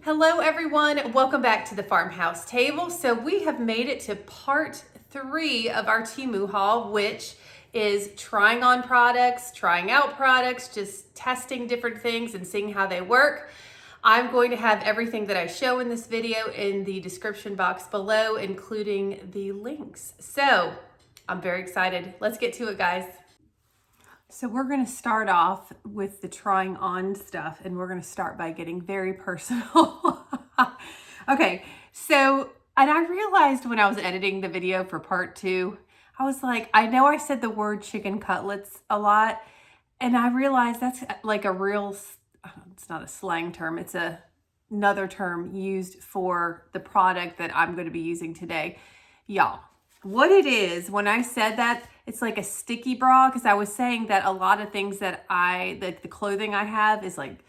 Hello everyone, welcome back to the Farmhouse Table. So we have made it to part 3 of our Temu haul, which is trying on products, trying out products, just testing different things and seeing how they work. I'm going to have everything that I show in this video in the description box below, including the links. So I'm very excited. Let's get to it, guys. So we're going to start off with the trying on stuff, and we're going to start by getting very personal. Okay, so, and I realized when I was editing the video for part 2, I was like, I know I said the word chicken cutlets a lot, and I realized that's like a real, it's not a slang term, it's another term used for the product that I'm going to be using today. Y'all, what it is, when I said that, it's like a sticky bra, because I was saying that a lot of things that the clothing I have is like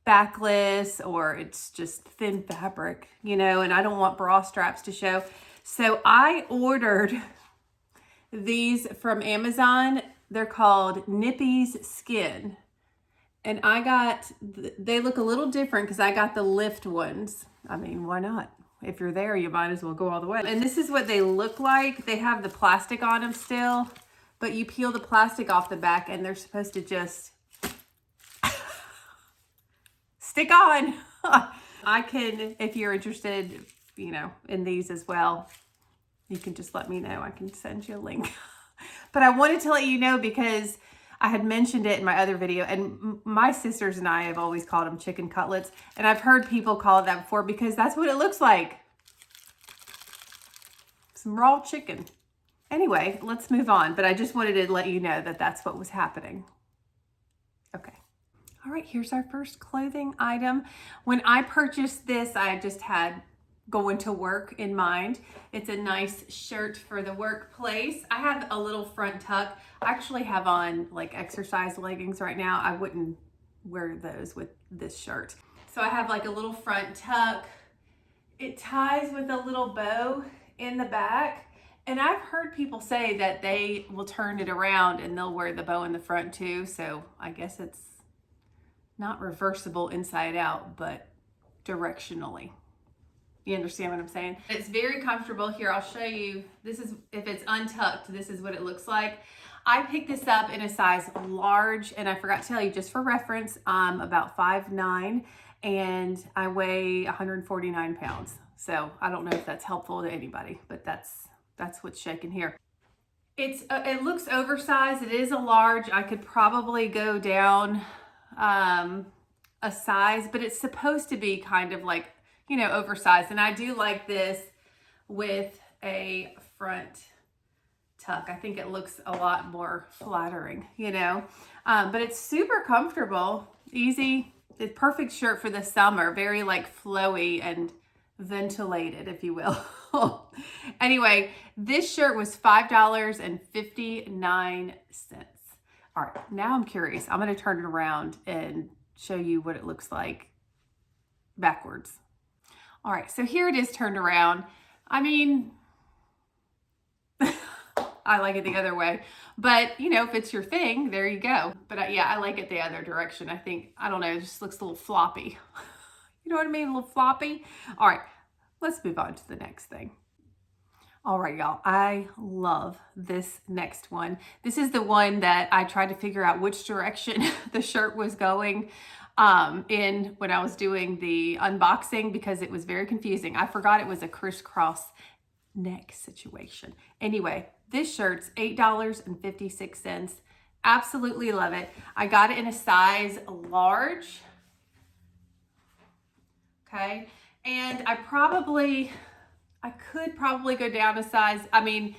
backless, or it's just thin fabric, you know, and I don't want bra straps to show. So I ordered these from Amazon. They're called Nippy's Skin. And I got, they look a little different because I got the lift ones. I mean, why not? If you're there, you might as well go all the way. And this is what they look like. They have the plastic on them still, but you peel the plastic off the back and they're supposed to just stick on. I can, if you're interested, you know, in these as well, you can just let me know. I can send you a link. But I wanted to let you know because I had mentioned it in my other video, and my sisters and I have always called them chicken cutlets, and I've heard people call it that before because that's what it looks like. Some raw chicken. Anyway, let's move on, but I just wanted to let you know that that's what was happening. Okay. All right, here's our first clothing item. When I purchased this, I just had going to work in mind. It's a nice shirt for the workplace. I have a little front tuck. I actually have on like exercise leggings right now. I wouldn't wear those with this shirt. So I have like a little front tuck. It ties with a little bow in the back. And I've heard people say that they will turn it around and they'll wear the bow in the front too. So I guess it's not reversible inside out, but directionally. You understand what I'm saying? It's very comfortable. Here, I'll show you. This is, if it's untucked, this is what it looks like. I picked this up in a size large, and I forgot to tell you, just for reference, I'm about 5'9", and I weigh 149 pounds. So I don't know if that's helpful to anybody, but that's what's shaking here. It looks oversized. It is a large. I could probably go down a size, but it's supposed to be kind of like, you know, oversized. And I do like this with a front tuck. I think it looks a lot more flattering, you know, but it's super comfortable, easy. The perfect shirt for the summer, very like flowy and ventilated, if you will. Anyway, this shirt was $5.59. All right, now I'm curious. I'm going to turn it around and show you what it looks like backwards. All right, so here it is turned around. I mean, I like it the other way, but you know, if it's your thing, there you go. But yeah, I like it the other direction. I think, I don't know, it just looks a little floppy. You know what I mean? A little floppy. All right, let's move on to the next thing. All right, y'all, I love this next one. This is the one that I tried to figure out which direction the shirt was going in when I was doing the unboxing because it was very confusing. I forgot it was a crisscross neck situation. Anyway, this shirt's $8.56. Absolutely love it. I got it in a size large. Okay, and I could probably go down a size, I mean,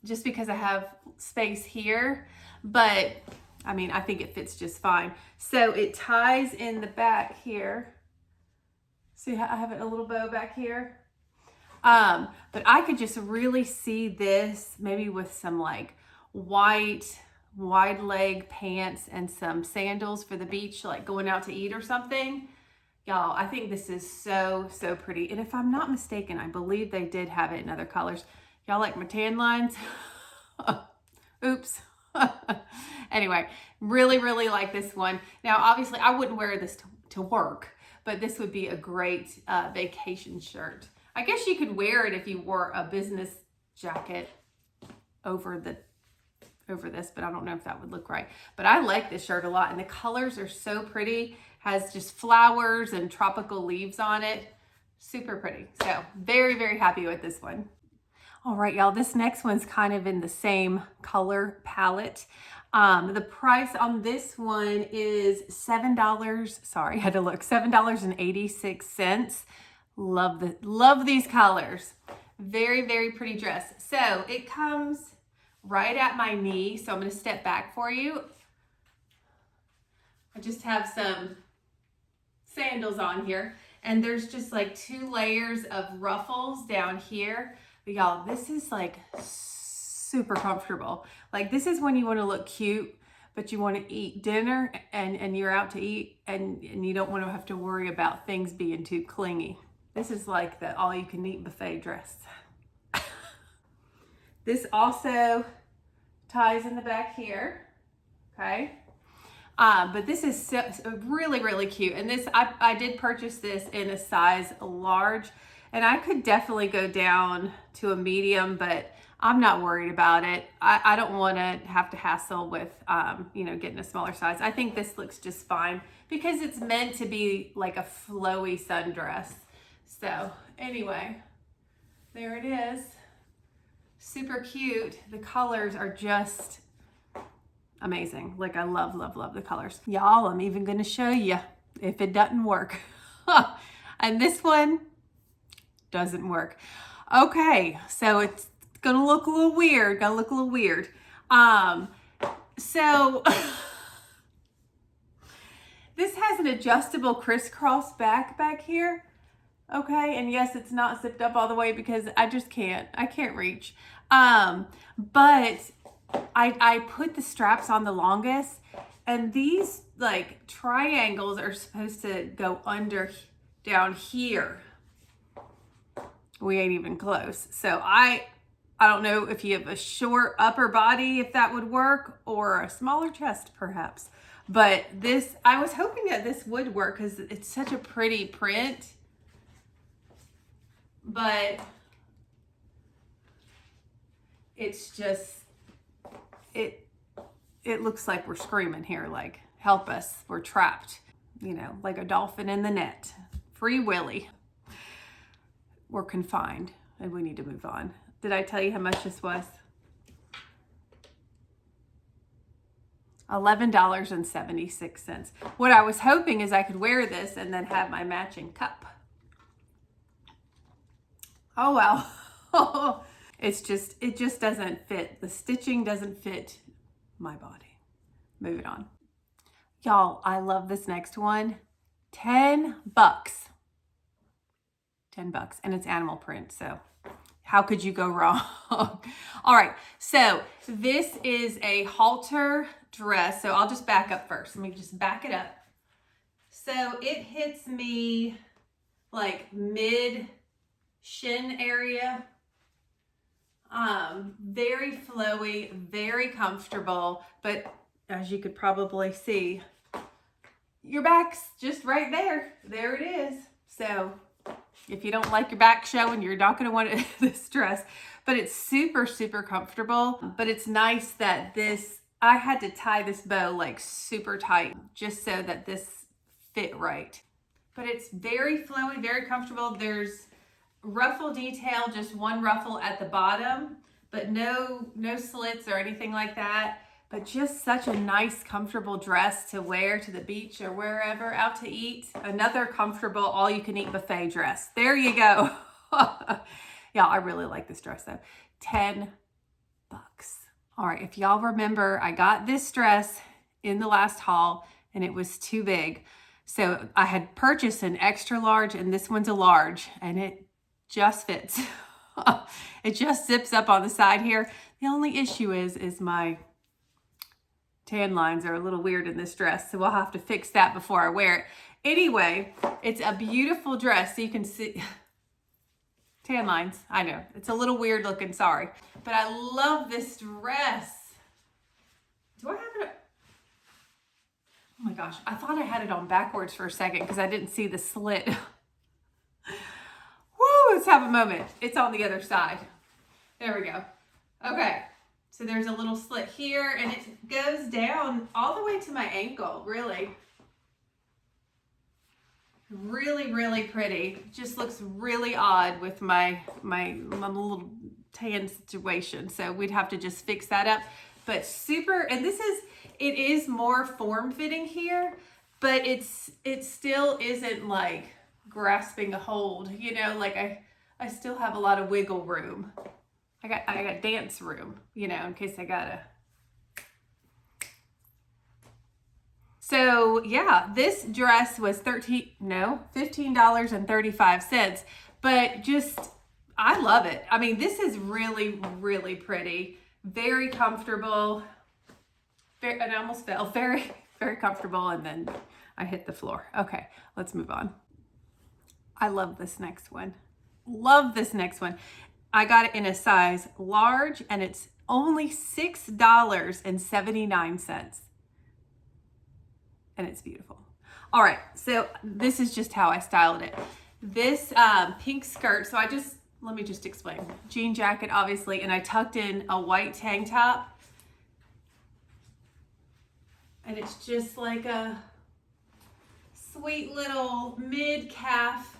just because I have space here, but I mean, I think it fits just fine. So it ties in the back here. See how I have a little bow back here? But I could just really see this maybe with some like white wide leg pants and some sandals for the beach, like going out to eat or something. Y'all, I think this is so, so pretty. And if I'm not mistaken, I believe they did have it in other colors. Y'all like my tan lines? Oops. Anyway, really, really like this one. Now, obviously, I wouldn't wear this to work, but this would be a great vacation shirt. I guess you could wear it if you wore a business jacket over this, but I don't know if that would look right. But I like this shirt a lot, and the colors are so pretty. Has just flowers and tropical leaves on it. Super pretty. So very, very happy with this one. All right, y'all, this next one's kind of in the same color palette. The price on this one is $7. Sorry, I had to look. $7.86. Love these colors. Very, very pretty dress. So it comes right at my knee. So I'm going to step back for you. I just have some sandals on here, and there's just like 2 layers of ruffles down here. But y'all, this is like super comfortable. Like, this is when you want to look cute, but you want to eat dinner and you're out to eat, and you don't want to have to worry about things being too clingy. This is like the all-you-can-eat buffet dress. This also ties in the back here, okay? But this is so, really, really cute. And this, I did purchase this in a size large, and I could definitely go down to a medium, but I'm not worried about it. I don't want to have to hassle with, getting a smaller size. I think this looks just fine because it's meant to be like a flowy sundress. So anyway, there it is. Super cute. The colors are just amazing. Like, I love, love, love the colors. Y'all, I'm even going to show you if it doesn't work. And this one doesn't work. Okay, so it's gonna look a little weird. So this has an adjustable crisscross back here. Okay, and yes, it's not zipped up all the way because I can't reach. But I put the straps on the longest, and these like triangles are supposed to go under down here. We ain't even close. So I don't know if you have a short upper body, if that would work, or a smaller chest perhaps. But this, I was hoping that this would work because it's such a pretty print. But it's just, it looks like we're screaming here, like, help us, we're trapped, like a dolphin in the net. Free Willy. We're confined and we need to move on. Did I tell you how much this was? $11.76. What I was hoping is I could wear this and then have my matching cup. Oh well. It just doesn't fit. The stitching doesn't fit my body. Moving on. Y'all, I love this next one. $10. $10, and it's animal print, so how could you go wrong? All right, so this is a halter dress. So I'll just back up first. Let me just back it up. So it hits me like mid shin area. Very flowy, very comfortable, but as you could probably see, your back's just right there. There it is. So if you don't like your back showing, you're not going to want this dress, but it's super, super comfortable. But it's nice that I had to tie this bow like super tight just so that this fit right. But it's very flowy, very comfortable. There's ruffle detail, just one ruffle at the bottom, but no slits or anything like that. But just such a nice, comfortable dress to wear to the beach or wherever out to eat. Another comfortable all-you-can-eat buffet dress. There you go. Yeah, I really like this dress though. $10. All right, if y'all remember, I got this dress in the last haul and it was too big. So I had purchased an extra large and this one's a large, and it just fits. It just zips up on the side here. The only issue is my tan lines are a little weird in this dress, so we'll have to fix that before I wear it. Anyway, it's a beautiful dress, so you can see tan lines. I know, it's a little weird looking, sorry. But I love this dress. Do I have it? Oh my gosh, I thought I had it on backwards for a second because I didn't see the slit. Woo, let's have a moment. It's on the other side. There we go. Okay, so there's a little slit here and it goes down all the way to my ankle, really. Really, really pretty. Just looks really odd with my little tan situation. So we'd have to just fix that up. But super, and it is more form fitting here, but it still isn't like grasping a hold, you know, like I still have a lot of wiggle room. I got dance room, you know, in case I gotta. So yeah, this dress was $15.35, but just, I love it. I mean, this is really, really pretty, very comfortable. And I almost fell, very, very comfortable. And then I hit the floor. Okay, let's move on. I love this next one. Love this next one. I got it in a size large and it's only $6.79. And it's beautiful. All right, so this is just how I styled it. This pink skirt, so let me just explain. Jean jacket, obviously, and I tucked in a white tank top. And it's just like a sweet little mid-calf,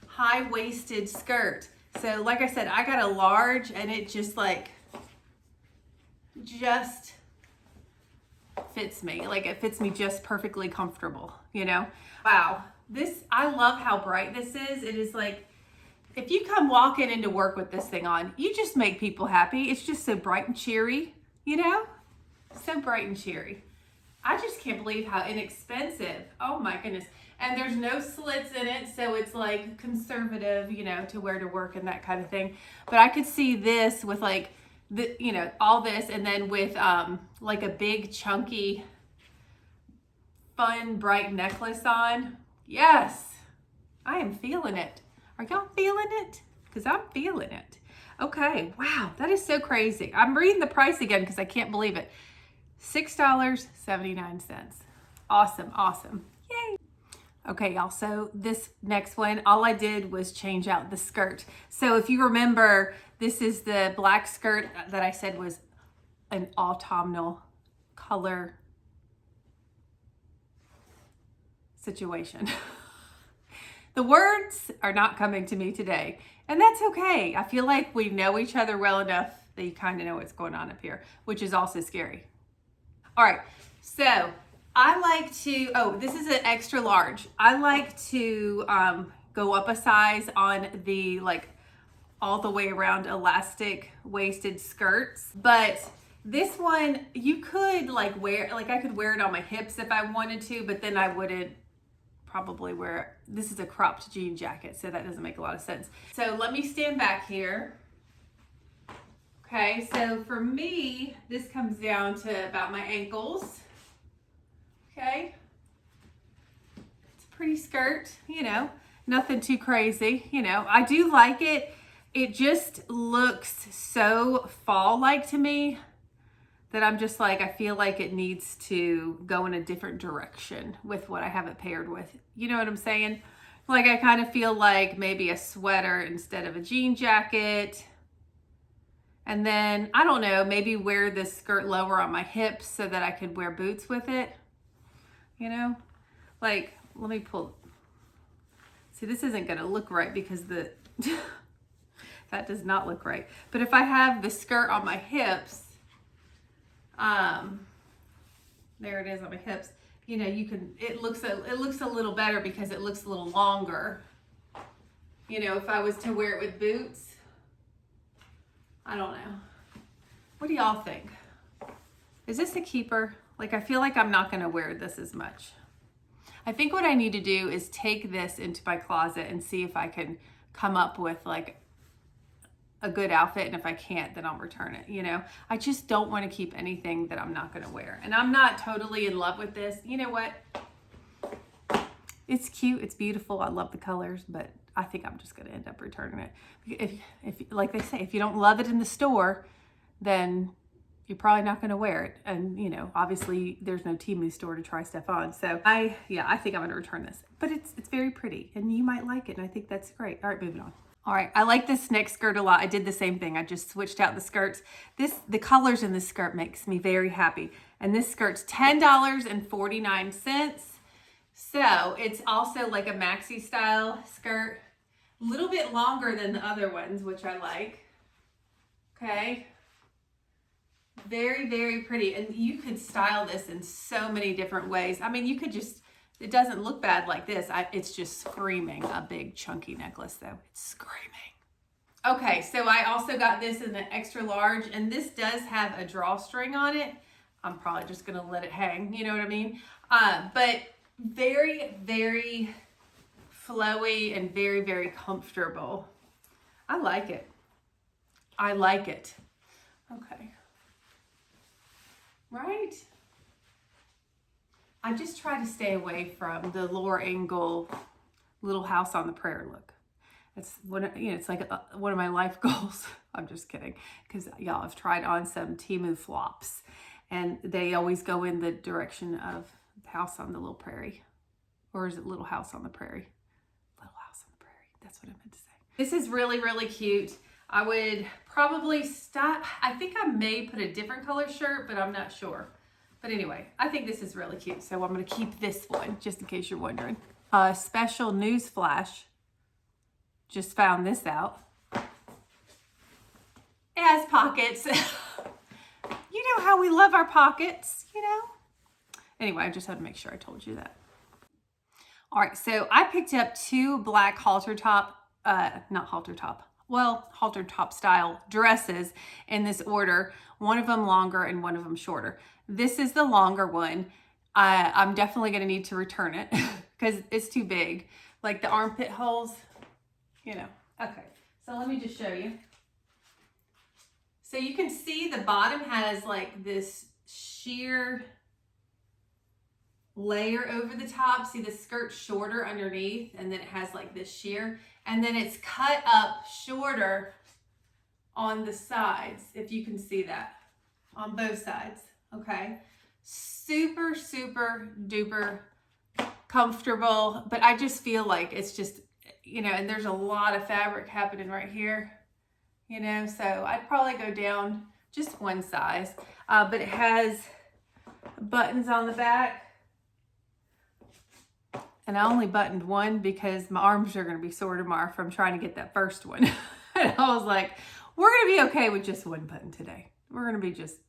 high-waisted skirt. So like I said, I got a large and it just fits me. Like it fits me just perfectly comfortable, you know? Wow. I love how bright this is. It is like, if you come walking into work with this thing on, you just make people happy. It's just so bright and cheery, you know? So bright and cheery. I just can't believe how inexpensive. Oh my goodness. And there's no slits in it, so it's like conservative, you know, to wear to work and that kind of thing. But I could see this with like, you know, all this, and then with like a big chunky fun bright necklace on. Yes, I am feeling it. Are y'all feeling it? Because I'm feeling it. Okay, wow, that is so crazy. I'm reading the price again because I can't believe it. $6.79. Awesome, awesome. Yay. Okay, y'all, so this next one, all I did was change out the skirt. So if you remember, this is the black skirt that I said was an autumnal color situation. The words are not coming to me today, and that's okay. I feel like we know each other well enough that you kind of know what's going on up here, which is also scary. All right, so I like to, this is an extra large. I like to go up a size on the like all the way around elastic waisted skirts. But this one, you could like wear, like I could wear it on my hips if I wanted to, but then I wouldn't probably wear it. This is a cropped jean jacket, so that doesn't make a lot of sense. So let me stand back here. Okay, so for me, this comes down to about my ankles. Okay, it's a pretty skirt, you know, nothing too crazy, you know. I do like it. It just looks so fall-like to me that I'm just like, I feel like it needs to go in a different direction with what I have it paired with. You know what I'm saying? Like I kind of feel like maybe a sweater instead of a jean jacket. And then, I don't know, maybe wear this skirt lower on my hips so that I could wear boots with it. You know, like, let me pull. See, this isn't going to look right because that does not look right. But if I have the skirt on my hips, there it is on my hips, you know, you can, it looks a little better because it looks a little longer. You know, if I was to wear it with boots, I don't know. What do y'all think? Is this a keeper? Like, I feel like I'm not going to wear this as much. I think what I need to do is take this into my closet and see if I can come up with like a good outfit. And if I can't, then I'll return it. You know, I just don't want to keep anything that I'm not going to wear. And I'm not totally in love with this. You know what? It's cute. It's beautiful. I love the colors, but I think I'm just going to end up returning it. If like they say, if you don't love it in the store, then you're probably not going to wear it. And, you know, obviously there's no Temu store to try stuff on. So I think I'm going to return this. But it's very pretty and you might like it. And I think that's great. All right, moving on. All right, I like this next skirt a lot. I did the same thing. I just switched out the skirts. The colors in this skirt makes me very happy. And this skirt's $10.49. So it's also like a maxi style skirt. A little bit longer than the other ones, which I like. Okay. Very, very pretty. And you could style this in so many different ways. I mean, you could just, it doesn't look bad like this. It's just screaming a big chunky necklace though. It's screaming. Okay, so I also got this in an extra large, and this does have a drawstring on it. I'm probably just gonna let it hang, you know what I mean? But very, very flowy and very, very comfortable. I like it. I like it. Okay. Right? I just try to stay away from the Laura Ingalls Little House on the Prairie look. It's it's like one of my life goals. I'm just kidding, because y'all, I've tried on some Temu flops, and they always go in the direction of House on the Little Prairie, or is it Little House on the Prairie? Little House on the Prairie. That's what I meant to say. This is really, really cute. I would probably stop. I think I may put a different color shirt, but I'm not sure. But anyway, I think this is really cute. So I'm going to keep this one, just in case you're wondering. Special news flash. Just found this out. It has pockets. You know how we love our pockets, you know? Anyway, I just had to make sure I told you that. All right, so I picked up two black halter top style dresses in this order. One of them longer and one of them shorter. This is the longer one. I'm definitely gonna need to return it because it's too big. Like the armpit holes, you know. Okay, so let me just show you. So you can see the bottom has like this sheer layer over the top. See, the skirt's shorter underneath, and then it has like this sheer, and then it's cut up shorter on the sides, if you can see that, on both sides. Okay, super, super duper comfortable, but I just feel like it's just, you know, and there's a lot of fabric happening right here, you know, so I'd probably go down just one size, but it has buttons on the back. And I only buttoned one because my arms are going to be sore tomorrow from trying to get that first one. And I was like, we're going to be okay with just one button today. We're going to be just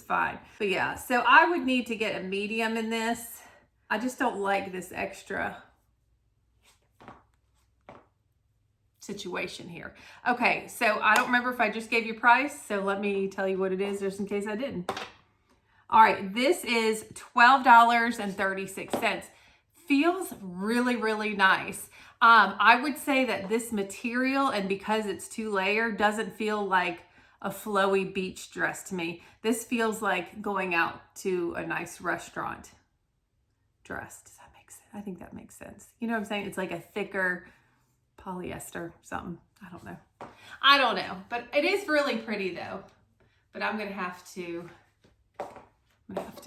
fine. But yeah, so I would need to get a medium in this. I just don't like this extra situation here. Okay, so I don't remember if I just gave you price, so let me tell you what it is just in case I didn't. All right, this is $12.36. Feels really, really nice. I would say that this material, and because it's two layer, doesn't feel like a flowy beach dress to me. This feels like going out to a nice restaurant dress. Does that make sense? I think that makes sense. You know what I'm saying? It's like a thicker polyester something. I don't know, but it is really pretty though. But I'm gonna have to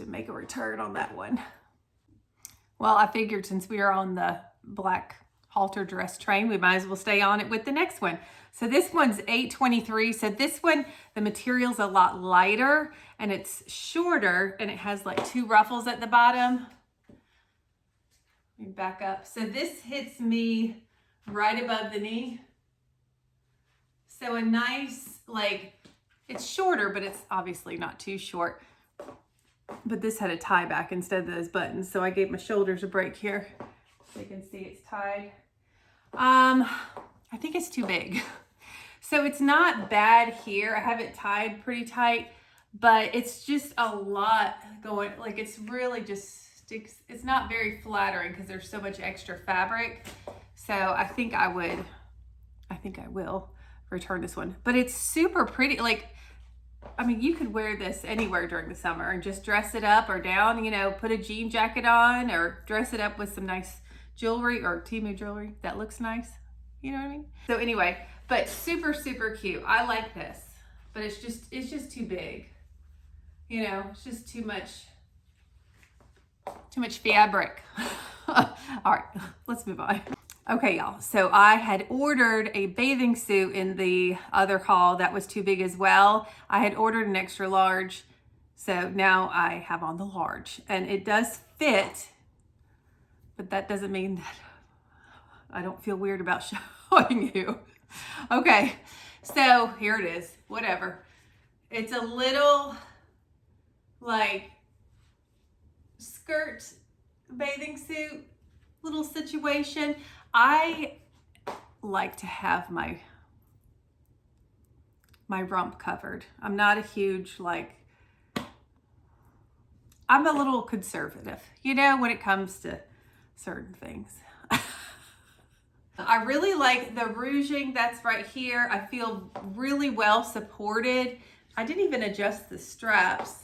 make a return on that one. Well, I figured since we are on the black halter dress train, we might as well stay on it with the next one. So this one's $8.23. So this one, the material's a lot lighter and it's shorter, and it has like two ruffles at the bottom. Let me back up. So this hits me right above the knee. So a nice, like, it's shorter, but it's obviously not too short. But this had a tie back instead of those buttons. So I gave my shoulders a break here. So you can see it's tied. I think it's too big. So it's not bad here. I have it tied pretty tight, but it's just a lot going, like it's really just sticks. It's not very flattering because there's so much extra fabric. So I think I will return this one, but it's super pretty. Like, I mean, you could wear this anywhere during the summer and just dress it up or down, you know, put a jean jacket on or dress it up with some nice jewelry or Temu jewelry that looks nice. You know what I mean? So anyway, but super, super cute. I like this, but it's just too big. You know, it's just too much fabric. All right, let's move on. Okay, y'all, so I had ordered a bathing suit in the other haul that was too big as well. I had ordered an extra large, so now I have on the large, and it does fit, but that doesn't mean that I don't feel weird about showing you. Okay, so here it is, whatever. It's a little like skirt bathing suit little situation. I like to have my rump covered. I'm not a huge, like, I'm a little conservative, you know, when it comes to certain things. I really like the ruching that's right here. I feel really well supported. I didn't even adjust the straps,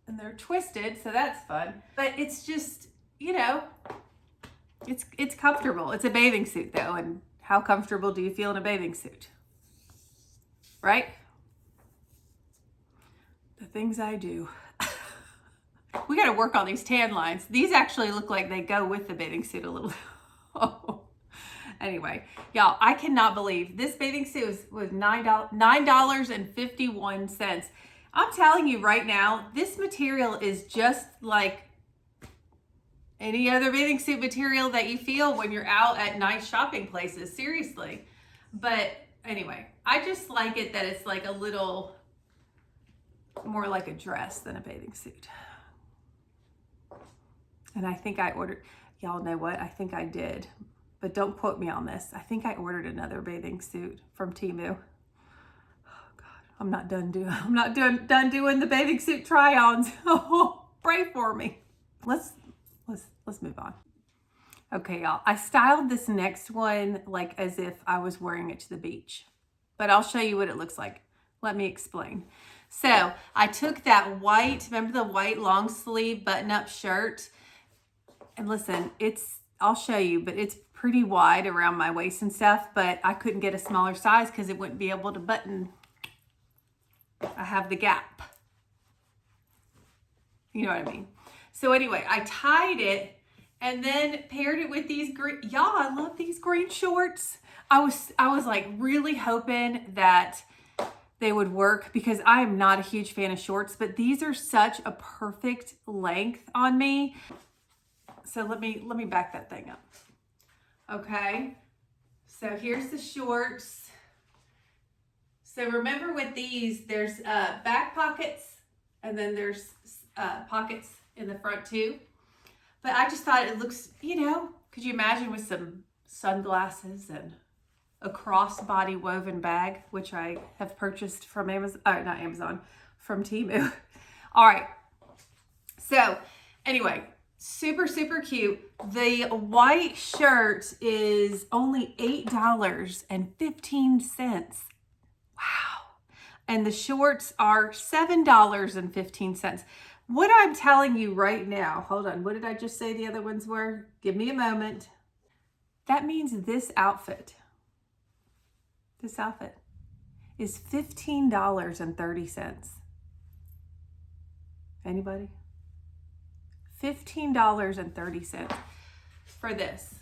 and they're twisted, so that's fun. But it's just, you know, it's comfortable. It's a bathing suit though, and how comfortable do you feel in a bathing suit? Right? The things I do. We got to work on these tan lines. These actually look like they go with the bathing suit a little. Oh. Anyway, y'all, I cannot believe this bathing suit was $9.51. I'm telling you right now, this material is just like any other bathing suit material that you feel when you're out at nice shopping places, seriously. But anyway, I just like it that it's like a little more like a dress than a bathing suit. And I think I ordered, y'all know what? I think I did, but don't quote me on this. I think I ordered another bathing suit from Temu. Oh God, I'm not done doing the bathing suit try-ons. Oh, pray for me. Let's move on. Okay, y'all, I styled this next one like as if I was wearing it to the beach, but I'll show you what it looks like. Let me explain. So I took that white, remember the white long sleeve button-up shirt? And listen, I'll show you, but it's pretty wide around my waist and stuff, but I couldn't get a smaller size because it wouldn't be able to button. I have the gap. You know what I mean? So anyway, I tied it and then paired it with these green, y'all, I love these green shorts. I was like really hoping that they would work because I am not a huge fan of shorts, but these are such a perfect length on me. So let me back that thing up. Okay, so here's the shorts. So remember with these, there's back pockets and then there's pockets in the front too. But I just thought it looks, you know, could you imagine with some sunglasses and a crossbody woven bag, which I have purchased from from Temu. All right, so anyway, super, super cute. The white shirt is only $8.15. Wow. And the shorts are $7.15. What I'm telling you right now, hold on, what did I just say the other ones were? Give me a moment. That means this outfit is $15.30. Anybody? $15.30 for this.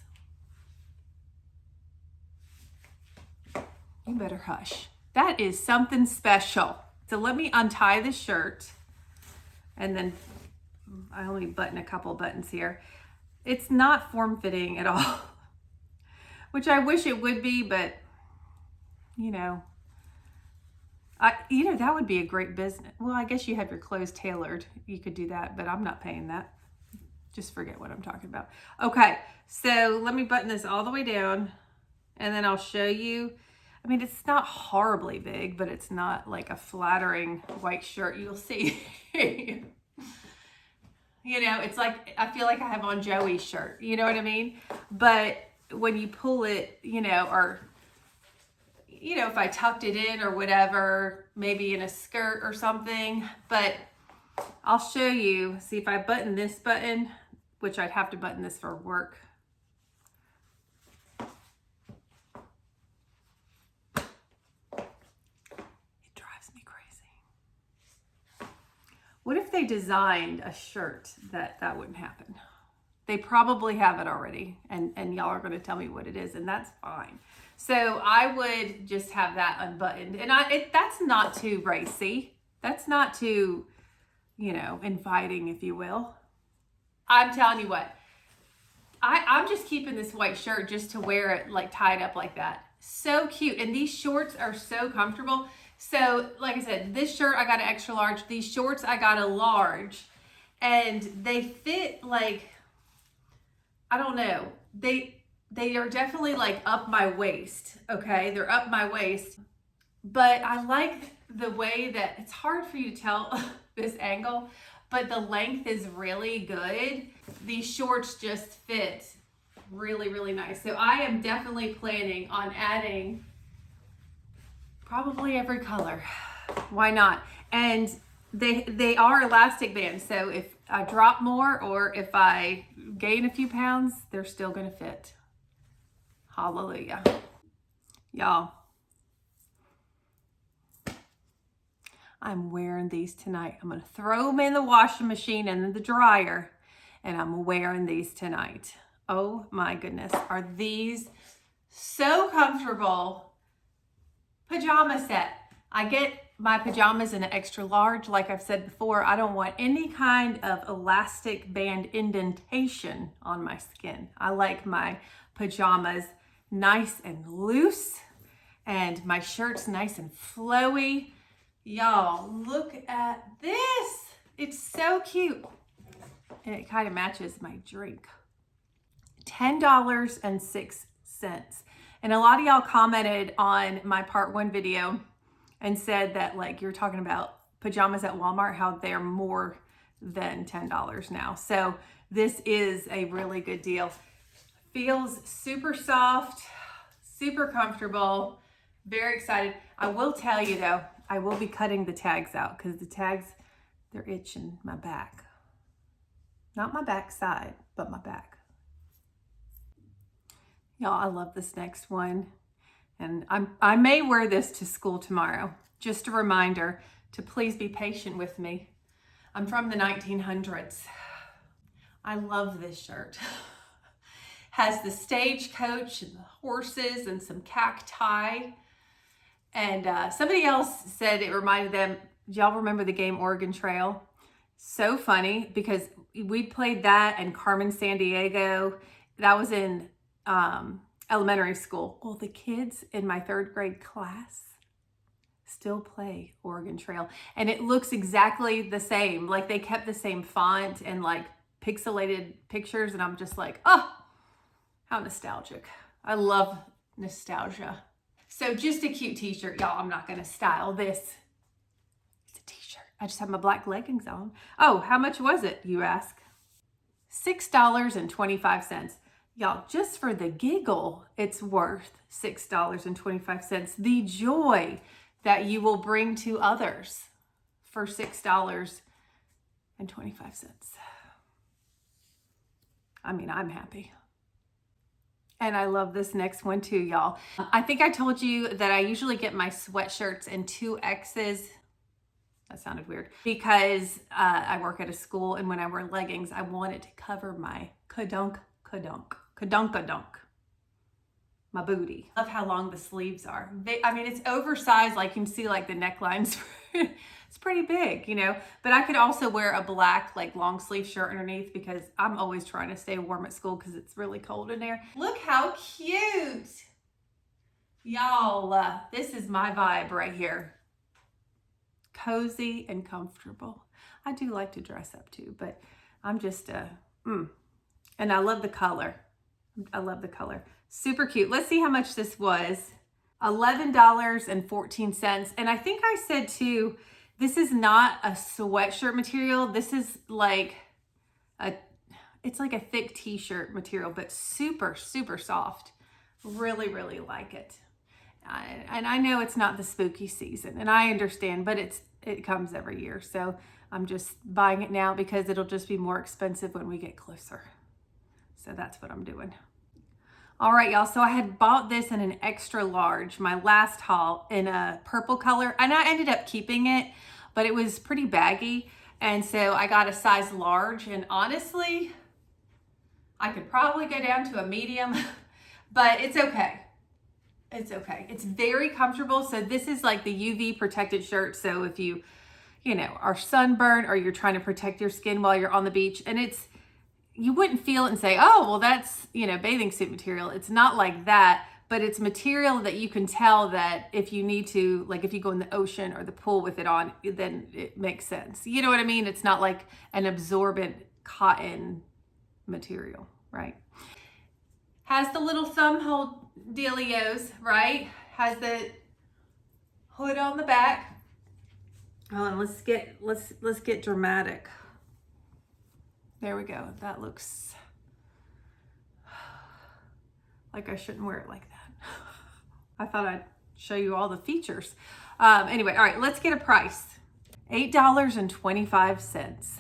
You better hush. That is something special. So let me untie the shirt, and then I only button a couple buttons here. It's not form-fitting at all, which I wish it would be, but you know, that would be a great business. Well, I guess you have your clothes tailored. You could do that, but I'm not paying that. Just forget what I'm talking about. Okay, so let me button this all the way down, and then I'll show you. I mean, it's not horribly big, but it's not like a flattering white shirt. You'll see. You know, it's like, I feel like I have on Joey's shirt. You know what I mean? But when you pull it, you know, or, you know, if I tucked it in or whatever, maybe in a skirt or something, but I'll show you. See, if I button this button, which I'd have to button this for work. It drives me crazy. What if they designed a shirt that wouldn't happen? They probably have it already, and y'all are going to tell me what it is, and that's fine. So I would just have that unbuttoned, and that's not too racy. That's not too, you know, inviting, if you will. I'm telling you what, I'm just keeping this white shirt just to wear it like tied up like that. So cute, and these shorts are so comfortable. So like I said, this shirt I got an extra large. These shorts I got a large, and they fit like, I don't know. They are definitely like up my waist, okay? They're up my waist, but I like the way that it's hard for you to tell this angle, but the length is really good. These shorts just fit really, really nice. So I am definitely planning on adding probably every color. Why not? And they are elastic bands, so if I drop more or if I gain a few pounds, they're still gonna fit. Hallelujah. Y'all, I'm wearing these tonight. I'm gonna throw them in the washing machine and in the dryer, and I'm wearing these tonight. Oh my goodness, are these so comfortable? Pajama set. I get my pajamas in an extra large. Like I've said before, I don't want any kind of elastic band indentation on my skin. I like my pajamas nice and loose, and my shirt's nice and flowy. Y'all, look at this. It's so cute. And it kind of matches my drink. $10.06. And a lot of y'all commented on my part 1 video and said that, like, you're talking about pajamas at Walmart, how they're more than $10 now. So this is a really good deal. Feels super soft, super comfortable, very excited. I will tell you though, I will be cutting the tags out because the tags, they're itching my back. Not my back side, but my back. Y'all, I love this next one. And I may wear this to school tomorrow. Just a reminder to please be patient with me. I'm from the 1900s. I love this shirt. Has the stagecoach and the horses and some cacti. And somebody else said it reminded them, do y'all remember the game Oregon Trail? So funny because we played that and Carmen Sandiego. That was in elementary school. Well, the kids in my 3rd grade class still play Oregon Trail, and it looks exactly the same. Like they kept the same font and like pixelated pictures, and I'm just like, oh, how nostalgic. I love nostalgia. So just a cute t-shirt, y'all. I'm not gonna style this. It's a t-shirt. I just have my black leggings on. Oh, how much was it, you ask? $6.25. Y'all, just for the giggle, it's worth $6.25. The joy that you will bring to others for $6.25. I mean, I'm happy. And I love this next one too, y'all. I think I told you that I usually get my sweatshirts in 2Xs. That sounded weird. Because I work at a school, and when I wear leggings, I want it to cover my kadunkadunk. My booty. Love how long the sleeves are. I mean, it's oversized, like you can see like the necklines. It's pretty big, you know, but I could also wear a black like long sleeve shirt underneath because I'm always trying to stay warm at school because it's really cold in there. Look how cute. Y'all, this is my vibe right here. Cozy and comfortable. I do like to dress up too, but I'm just, and I love the color. I love the color. Super cute. Let's see how much this was. $11.14. And I think I said too, this is not a sweatshirt material. This is like it's like a thick t-shirt material, but super, super soft. Really, really like it. And I know it's not the spooky season, and I understand, but it comes every year. So I'm just buying it now because it'll just be more expensive when we get closer. So that's what I'm doing. All right, y'all. So I had bought this in an extra large, my last haul, in a purple color, and I ended up keeping it, but it was pretty baggy. And so I got a size large, and honestly, I could probably go down to a medium, but it's okay. It's okay. It's very comfortable. So this is like the UV protected shirt. So if you are sunburned or you're trying to protect your skin while you're on the beach, and you wouldn't feel it and say, oh, well, that's, bathing suit material. It's not like that, but it's material that you can tell that if you need to, like if you go in the ocean or the pool with it on, then it makes sense. You know what I mean? It's not like an absorbent cotton material, right? Has the little thumb hole dealios, right? Has the hood on the back. Oh, and let's get dramatic. There we go. That looks like I shouldn't wear it like that. I thought I'd show you all the features. Anyway, all right, let's get a price. $8.25.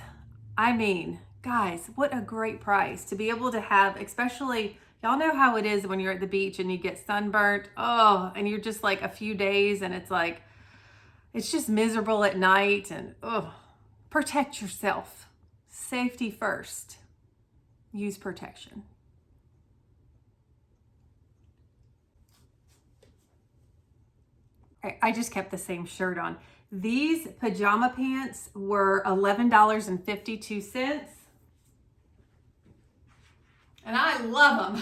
I mean, guys, what a great price to be able to have, especially, y'all know how it is when you're at the beach and you get sunburnt. Oh, and you're just like a few days and it's like, it's just miserable at night, and protect yourself. Safety first. Use protection. I just kept the same shirt on. These pajama pants were $11.52. And I love them.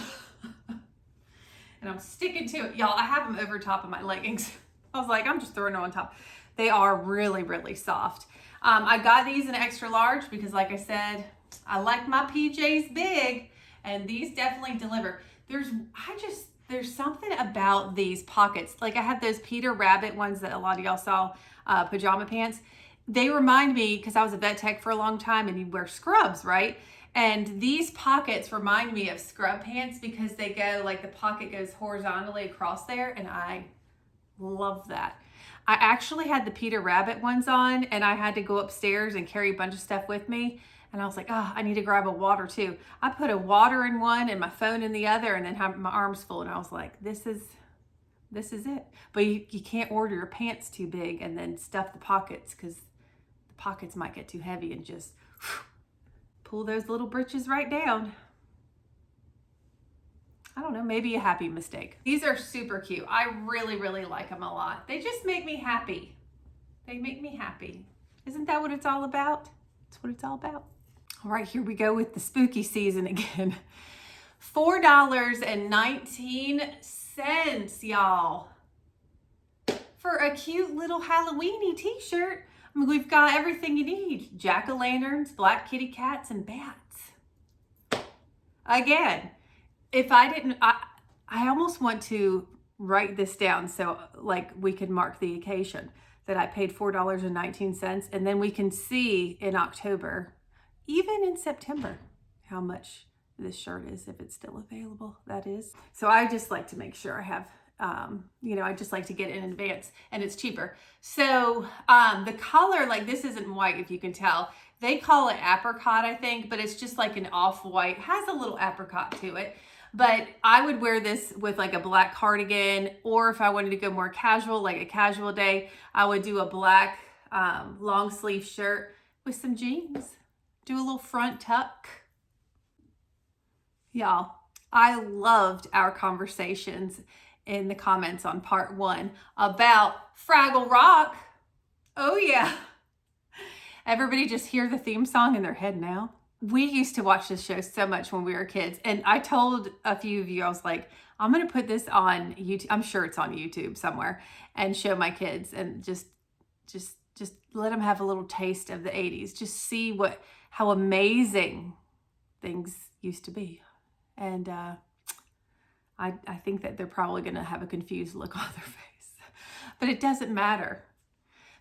And I'm sticking to it. Y'all, I have them over top of my leggings. I was like, I'm just throwing them on top. They are really, really soft. I got these in extra large because, like I said, I like my PJs big, and these definitely deliver. There's something about these pockets. Like I have those Peter Rabbit ones that a lot of y'all saw, pajama pants. They remind me, because I was a vet tech for a long time and you wear scrubs, right? And these pockets remind me of scrub pants because they go, like the pocket goes horizontally across there, and I love that. I actually had the Peter Rabbit ones on, and I had to go upstairs and carry a bunch of stuff with me. And I was like, oh, I need to grab a water too. I put a water in one and my phone in the other, and then have my arms full. And I was like, this is it. But you can't order your pants too big and then stuff the pockets, because the pockets might get too heavy, and just pull those little britches right down. I don't know, maybe a happy mistake. These are super cute. I really, really like them a lot. They just make me happy. They make me happy. Isn't that what it's all about? That's what it's all about. All right, here we go with the spooky season again. $4.19, y'all, for a cute little Halloweeny t-shirt. I mean, we've got everything you need. Jack-o'-lanterns, black kitty cats, and bats. Again, if I didn't, I almost want to write this down so like we can mark the occasion that I paid $4.19, and then we can see in October, even in September, how much this shirt is, if it's still available, that is. So I just like to make sure I have, I just like to get it in advance, and it's cheaper. So the color, like this isn't white, if you can tell. They call it apricot, I think, but it's just like an off-white, has a little apricot to it. But I would wear this with like a black cardigan, or if I wanted to go more casual, like a casual day, I would do a black long sleeve shirt with some jeans. Do a little front tuck. Y'all, I loved our conversations in the comments on part 1 about Fraggle Rock. Oh yeah. Everybody just hear the theme song in their head now. We used to watch this show so much when we were kids. And I told a few of you, I was like, I'm going to put this on YouTube. I'm sure it's on YouTube somewhere, and show my kids, and just let them have a little taste of the 80s. Just see how amazing things used to be. And I think that they're probably going to have a confused look on their face, but it doesn't matter.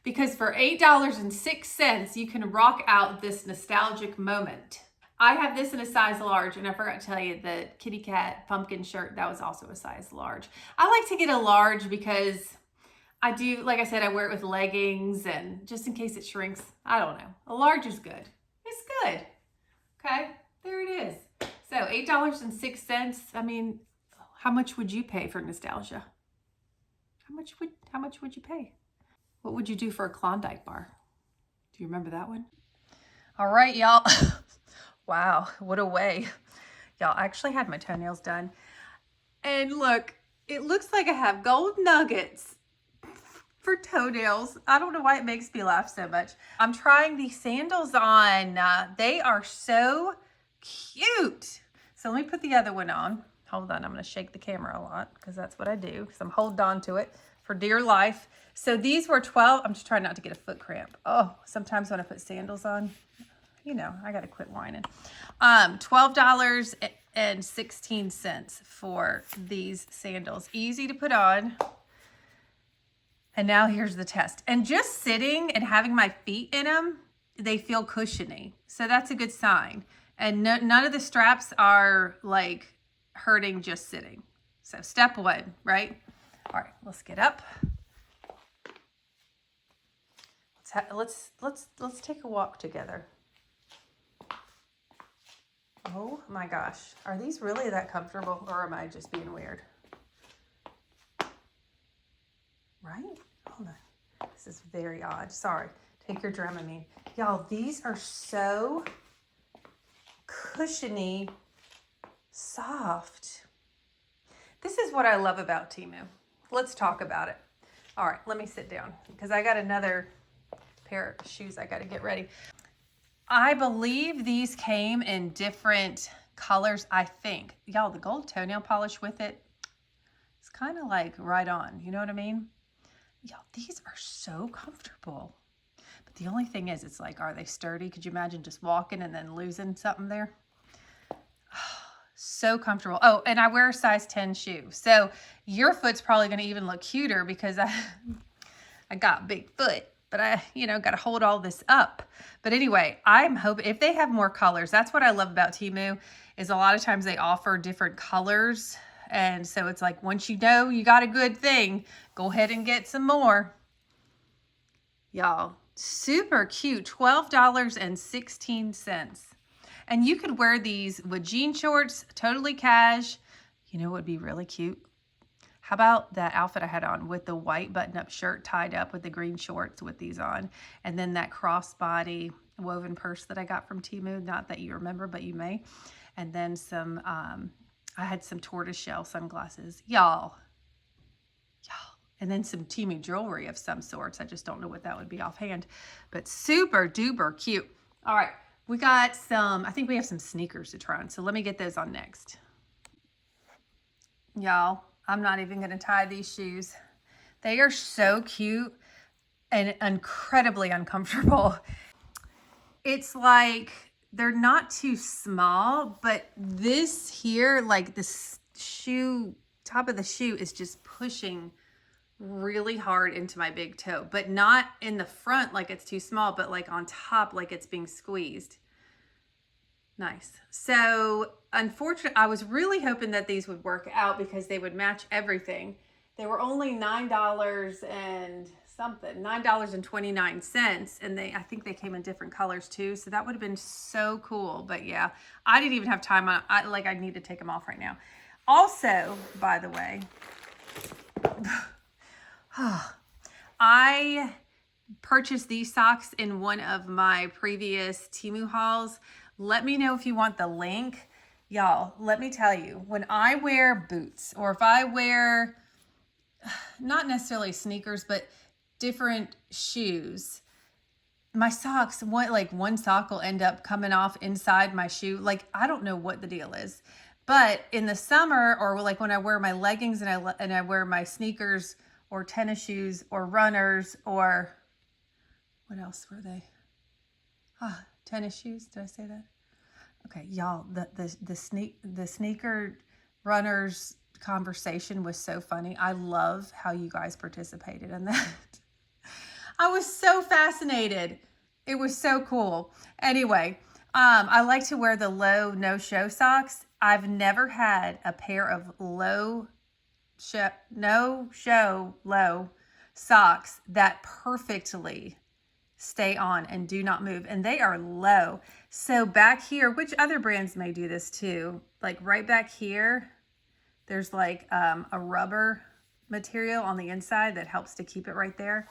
Because for $8.06, you can rock out this nostalgic moment. I have this in a size large, and I forgot to tell you the kitty cat pumpkin shirt, that was also a size large. I like to get a large because I do, like I said, I wear it with leggings, and just in case it shrinks, I don't know. A large is good. It's good. Okay, there it is. So $8.06. I mean, how much would you pay for nostalgia? How much would you pay? What would you do for a Klondike bar? Do you remember that one? All right, y'all. Wow, what a way. Y'all, I actually had my toenails done. And look, it looks like I have gold nuggets for toenails. I don't know why it makes me laugh so much. I'm trying these sandals on. They are so cute. So let me put the other one on. Hold on, I'm gonna shake the camera a lot because that's what I do, because I'm holding on to it for dear life. So these were 12, I'm just trying not to get a foot cramp. Oh, sometimes when I put sandals on, you know, I gotta quit whining. $12.16 for these sandals. Easy to put on. And now here's the test. And just sitting and having my feet in them, they feel cushiony. So that's a good sign. And none of the straps are like hurting just sitting. So step one, right? All right, let's get up. Let's take a walk together. Oh my gosh, are these really that comfortable, or am I just being weird? Right? Hold on. This is very odd. Sorry. Take your Dramamine. Y'all, these are so cushiony, soft. This is what I love about Temu. Let's talk about it. All right, let me sit down because I got another pair of shoes I got to get ready. I believe these came in different colors, I think. Y'all, the gold toenail polish with it, it's kind of like right on. You know what I mean? Y'all, these are so comfortable. But the only thing is, it's like, are they sturdy? Could you imagine just walking and then losing something there? So comfortable. Oh, and I wear a size 10 shoe. So your foot's probably going to even look cuter because I got big foot. But I, you know, got to hold all this up. But anyway, I'm hoping if they have more colors, that's what I love about Temu, is a lot of times they offer different colors. And so it's like, once you know you got a good thing, go ahead and get some more. Y'all, super cute, $12.16. And you could wear these with jean shorts, totally cash. You know what would be really cute? How about that outfit I had on with the white button-up shirt tied up with the green shorts with these on, and then that crossbody woven purse that I got from Temu, not that you remember, but you may. And then some, I had some tortoiseshell sunglasses. Y'all. And then some Temu jewelry of some sorts. I just don't know what that would be offhand, but super duper cute. All right, we got some, I think we have some sneakers to try on, so let me get those on next. Y'all, I'm not even going to tie these shoes. They are so cute and incredibly uncomfortable. It's like they're not too small, but this here, like this shoe, top of the shoe is just pushing really hard into my big toe, but not in the front like it's too small, but like on top like it's being squeezed. Nice. So unfortunately, I was really hoping that these would work out because they would match everything. They were only $9 and something, $9.29. And I think they came in different colors too. So that would have been so cool. But yeah, I didn't even have time. I need to take them off right now. Also, by the way, I purchased these socks in one of my previous Temu hauls. Let me know if you want the link. Y'all, let me tell you, when I wear boots, or if I wear, not necessarily sneakers, but different shoes, my socks, one sock will end up coming off inside my shoe. Like, I don't know what the deal is. But in the summer, or like when I wear my leggings and I wear my sneakers or tennis shoes or runners, or what else were they? Tennis shoes, did I say that? Okay, y'all, the sneaker runners conversation was so funny. I love how you guys participated in that. I was so fascinated. It was so cool. Anyway, I like to wear the low no-show socks. I've never had a pair of no-show low socks that perfectly stay on and do not move, and they are low. So back here, which other brands may do this too, like right back here, there's like a rubber material on the inside that helps to keep it right there.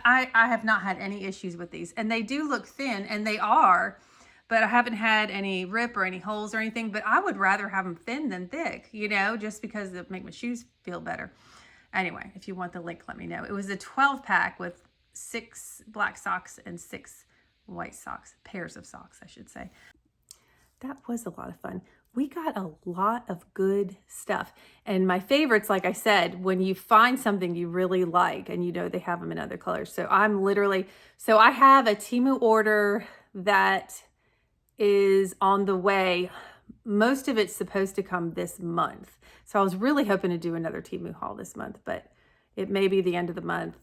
I have not had any issues with these, and they do look thin, and they are, but I haven't had any rip or any holes or anything. But I would rather have them thin than thick, you know, just because it make my shoes feel better. Anyway, if you want the link, let me know. It was a 12 pack with 6 black socks and 6 white socks, pairs of socks, I should say. That was a lot of fun. We got a lot of good stuff. And my favorites, like I said, when you find something you really like and you know they have them in other colors. So I have a Temu order that is on the way. Most of it's supposed to come this month. So I was really hoping to do another Temu haul this month, but it may be the end of the month,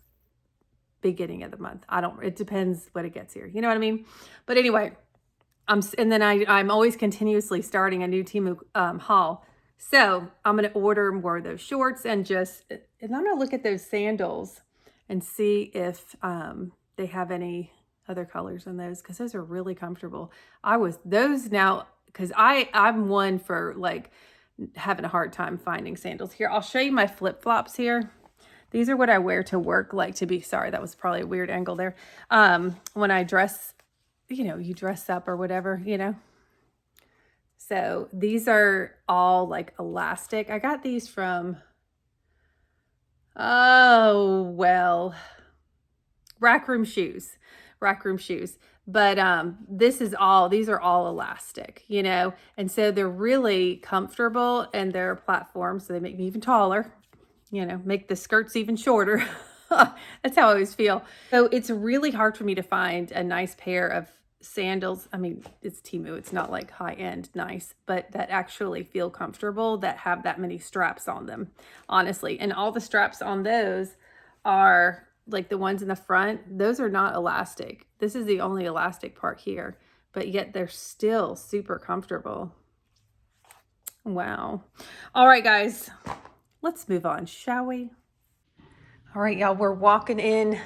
beginning of the month. It depends when it gets here. You know what I mean? But anyway, I'm always continuously starting a new Temu haul. So I'm going to order more of those shorts and I'm going to look at those sandals and see if they have any other colors in those, because those are really comfortable. Because I'm one for like having a hard time finding sandals. Here, I'll show you my flip-flops here. These are what I wear to work, sorry, that was probably a weird angle there. When I dress, you know, you dress up or whatever, you know. So these are all like elastic. I got these from, Rack Room Shoes. But these are all elastic, you know, and so they're really comfortable, and they're a platform, so they make me even taller, you know, make the skirts even shorter. That's how I always feel. So it's really hard for me to find a nice pair of sandals. I mean, it's Temu, it's not like high-end nice, but that actually feel comfortable, that have that many straps on them, honestly. And all the straps on those are like the ones in the front, those are not elastic. This is the only elastic part here, but yet they're still super comfortable. Wow. All right, guys, let's move on, shall we? All right, y'all, we're walking in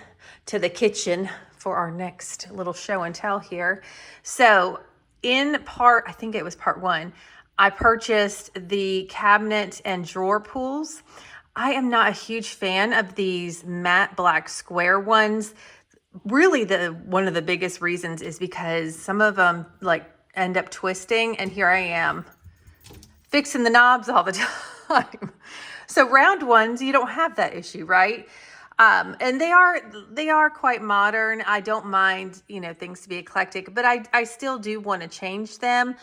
to the kitchen for our next little show and tell here. So I think it was part 1, I purchased the cabinet and drawer pulls. I am not a huge fan of these matte black square ones. Really, one of the biggest reasons is because some of them like end up twisting, and here I am fixing the knobs all the time. So round ones, you don't have that issue, right? And they are quite modern. I don't mind, you know, things to be eclectic, but I still do want to change them.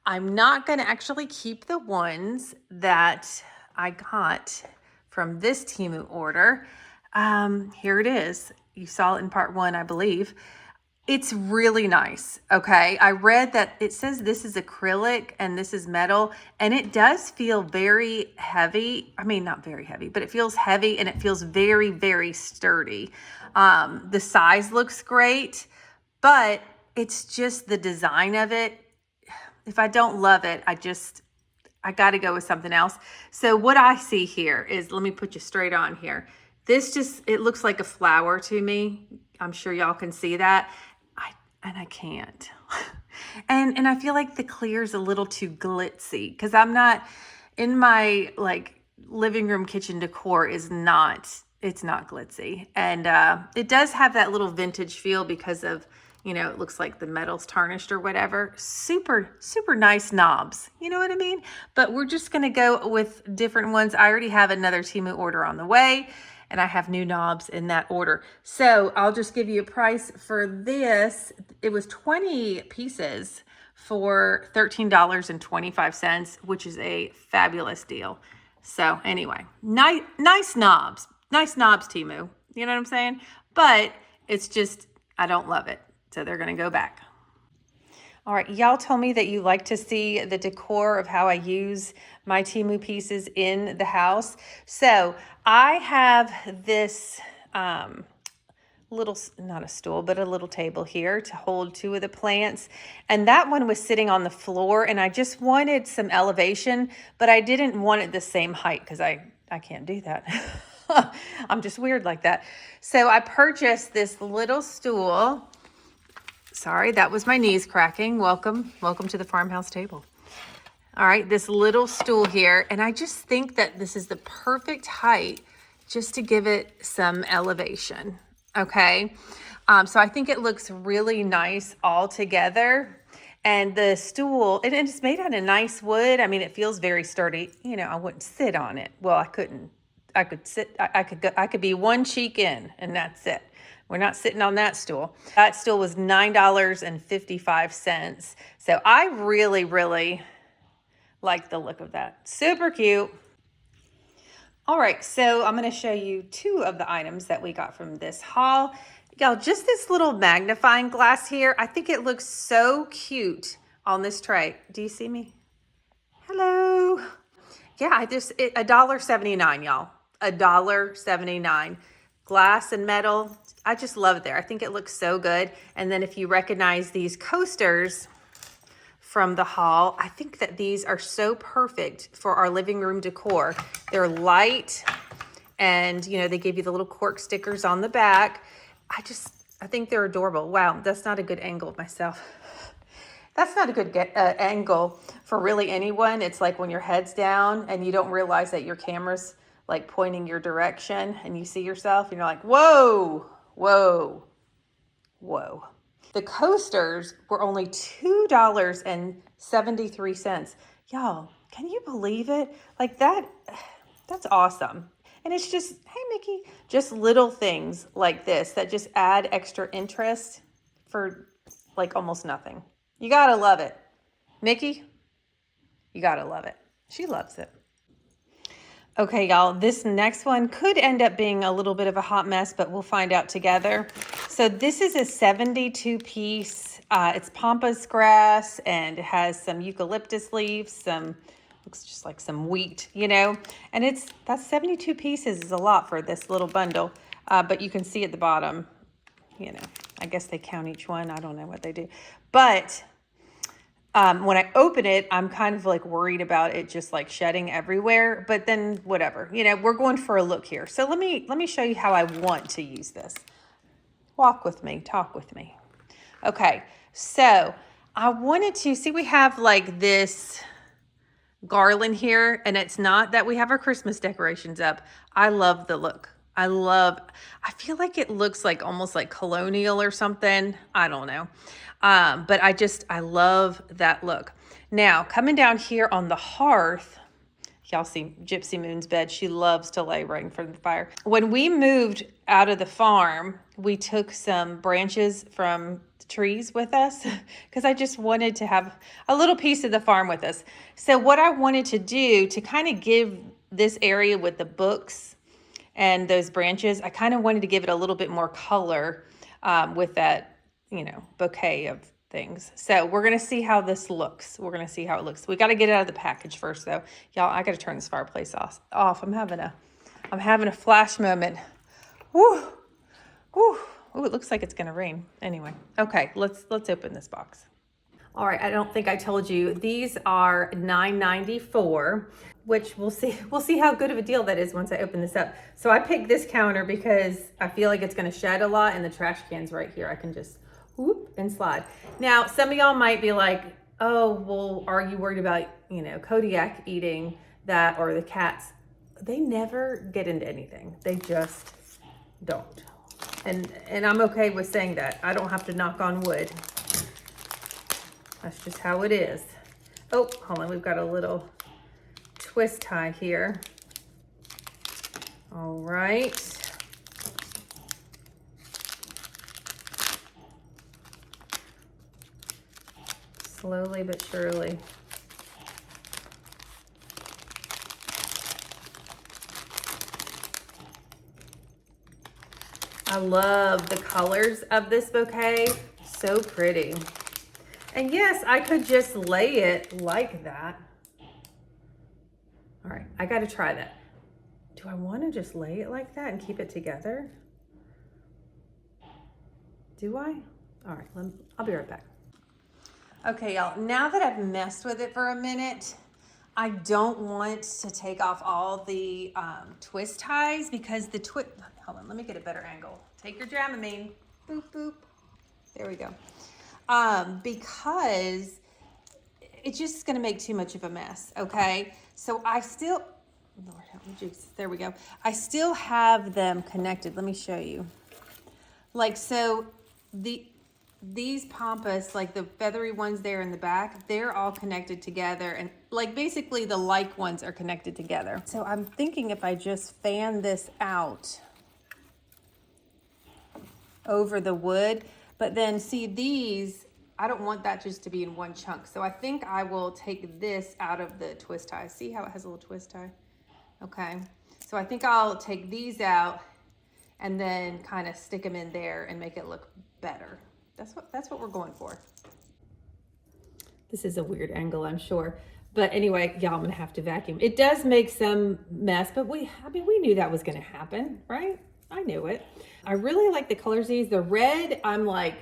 I'm not going to actually keep the ones that I got from this Temu order. Here it is. You saw it in part 1, I believe. It's really nice. Okay. I read that it says this is acrylic and this is metal, and it does feel very heavy. I mean, not very heavy, but it feels heavy, and it feels very, very sturdy. The size looks great, but it's just the design of it. If I don't love it, I got to go with something else. So what I see here is, let me put you straight on here. It looks like a flower to me. I'm sure y'all can see that. I can't. and I feel like the clear is a little too glitzy, because I'm not in my like living room kitchen decor it's not glitzy. And it does have that little vintage feel because of, you know, it looks like the metal's tarnished or whatever. Super, super nice knobs. You know what I mean? But we're just going to go with different ones. I already have another Temu order on the way, and I have new knobs in that order. So I'll just give you a price for this. It was 20 pieces for $13.25, which is a fabulous deal. So anyway, nice knobs. Nice knobs, Temu. You know what I'm saying? But it's just, I don't love it. So they're going to go back. All right, y'all told me that you like to see the decor of how I use my Temu pieces in the house. So I have this not a stool, but a little table here to hold 2 of the plants. And that one was sitting on the floor, and I just wanted some elevation, but I didn't want it the same height, because I can't do that. I'm just weird like that. So I purchased this little stool. Sorry, that was my knees cracking. Welcome to the Farmhouse Table. All right, this little stool here. And I just think that this is the perfect height just to give it some elevation. Okay. So I think it looks really nice all together. And the stool, and it's made out of nice wood. I mean, it feels very sturdy. You know, I wouldn't sit on it. Well, I couldn't. I could sit. I could go. I could be one cheek in, and that's it. We're not sitting on that stool. That stool was $9.55. So I really, really like the look of that. Super cute. All right, so I'm going to show you two of the items that we got from this haul. Y'all, just this little magnifying glass here. I think it looks so cute on this tray. Do you see me? Hello. Yeah, $1.79, y'all. $1.79. Glass and metal. I just love it there. I think it looks so good. And then if you recognize these coasters from the haul, I think that these are so perfect for our living room decor. They're light, and you know, they give you the little cork stickers on the back. I think they're adorable. Wow, that's not a good angle of myself. That's not a good angle for really anyone. It's like when your head's down and you don't realize that your camera's like pointing your direction, and you see yourself and you're like, whoa, whoa, whoa. The coasters were only $2.73. Y'all, can you believe it? Like that's awesome. And it's just, hey, Mickey, just little things like this that just add extra interest for like almost nothing. You gotta love it. Mickey, you gotta love it. She loves it. Okay, y'all, this next one could end up being a little bit of a hot mess, but we'll find out together. So this is a 72 piece. It's pampas grass, and it has some eucalyptus leaves, looks just like some wheat, you know, and that's 72 pieces is a lot for this little bundle. But you can see at the bottom, you know, I guess they count each one. I don't know what they do, but when I open it, I'm kind of like worried about it just like shedding everywhere, but then whatever, you know, we're going for a look here. So let me show you how I want to use this. Walk with me, talk with me. Okay, so I wanted to see, we have like this garland here, and it's not that we have our Christmas decorations up. I love the look. I feel like it looks like almost like colonial or something. I don't know. But I love that look. Now, coming down here on the hearth, y'all see Gypsy Moon's bed. She loves to lay right in front of the fire. When we moved out of the farm, we took some branches from the trees with us because I just wanted to have a little piece of the farm with us. So what I wanted to do to kind of give this area with the books and those branches, I kind of wanted to give it a little bit more color with that, you know, bouquet of things. So we're going to see how this looks. We're going to see how it looks. We got to get it out of the package first though. Y'all, I got to turn this fireplace off. I'm having a flash moment. Woo. Woo. Ooh, it looks like it's going to rain. Anyway. Okay, let's open this box. All right, I don't think I told you. These are $9.94, which we'll see how good of a deal that is once I open this up. So I picked this counter because I feel like it's going to shed a lot, and the trash can's right here. I can just whoop and slide. Now, some of y'all might be like, oh, well, are you worried about, you know, Kodiak eating that, or the cats? They never get into anything. They just don't. And I'm okay with saying that. I don't have to knock on wood. That's just how it is. Oh, hold on, we've got a little twist tie here. All right. Slowly but surely. I love the colors of this bouquet. So pretty. And yes, I could just lay it like that. All right, I gotta try that. Do I wanna just lay it like that and keep it together? Do I? All right, I'll be right back. Okay, y'all, now that I've messed with it for a minute, I don't want to take off all the twist ties because hold on, let me get a better angle. Take your Dramamine, boop, boop. There we go. Because it's just going to make too much of a mess. Okay. So Lord help me, Jesus. There we go. I still have them connected. Let me show you. Like, so these pampas, like the feathery ones there in the back, they're all connected together, and like basically the like ones are connected together. So I'm thinking if I just fan this out over the wood, but then see these, I don't want that just to be in one chunk. So I think I will take this out of the twist tie. See how it has a little twist tie? Okay. So I think I'll take these out and then kind of stick them in there and make it look better. That's what we're going for. This is a weird angle, I'm sure. But anyway, y'all, I'm gonna have to vacuum. It does make some mess, but we knew that was gonna happen, right? I knew it. I really like the colors these. The red, I'm like,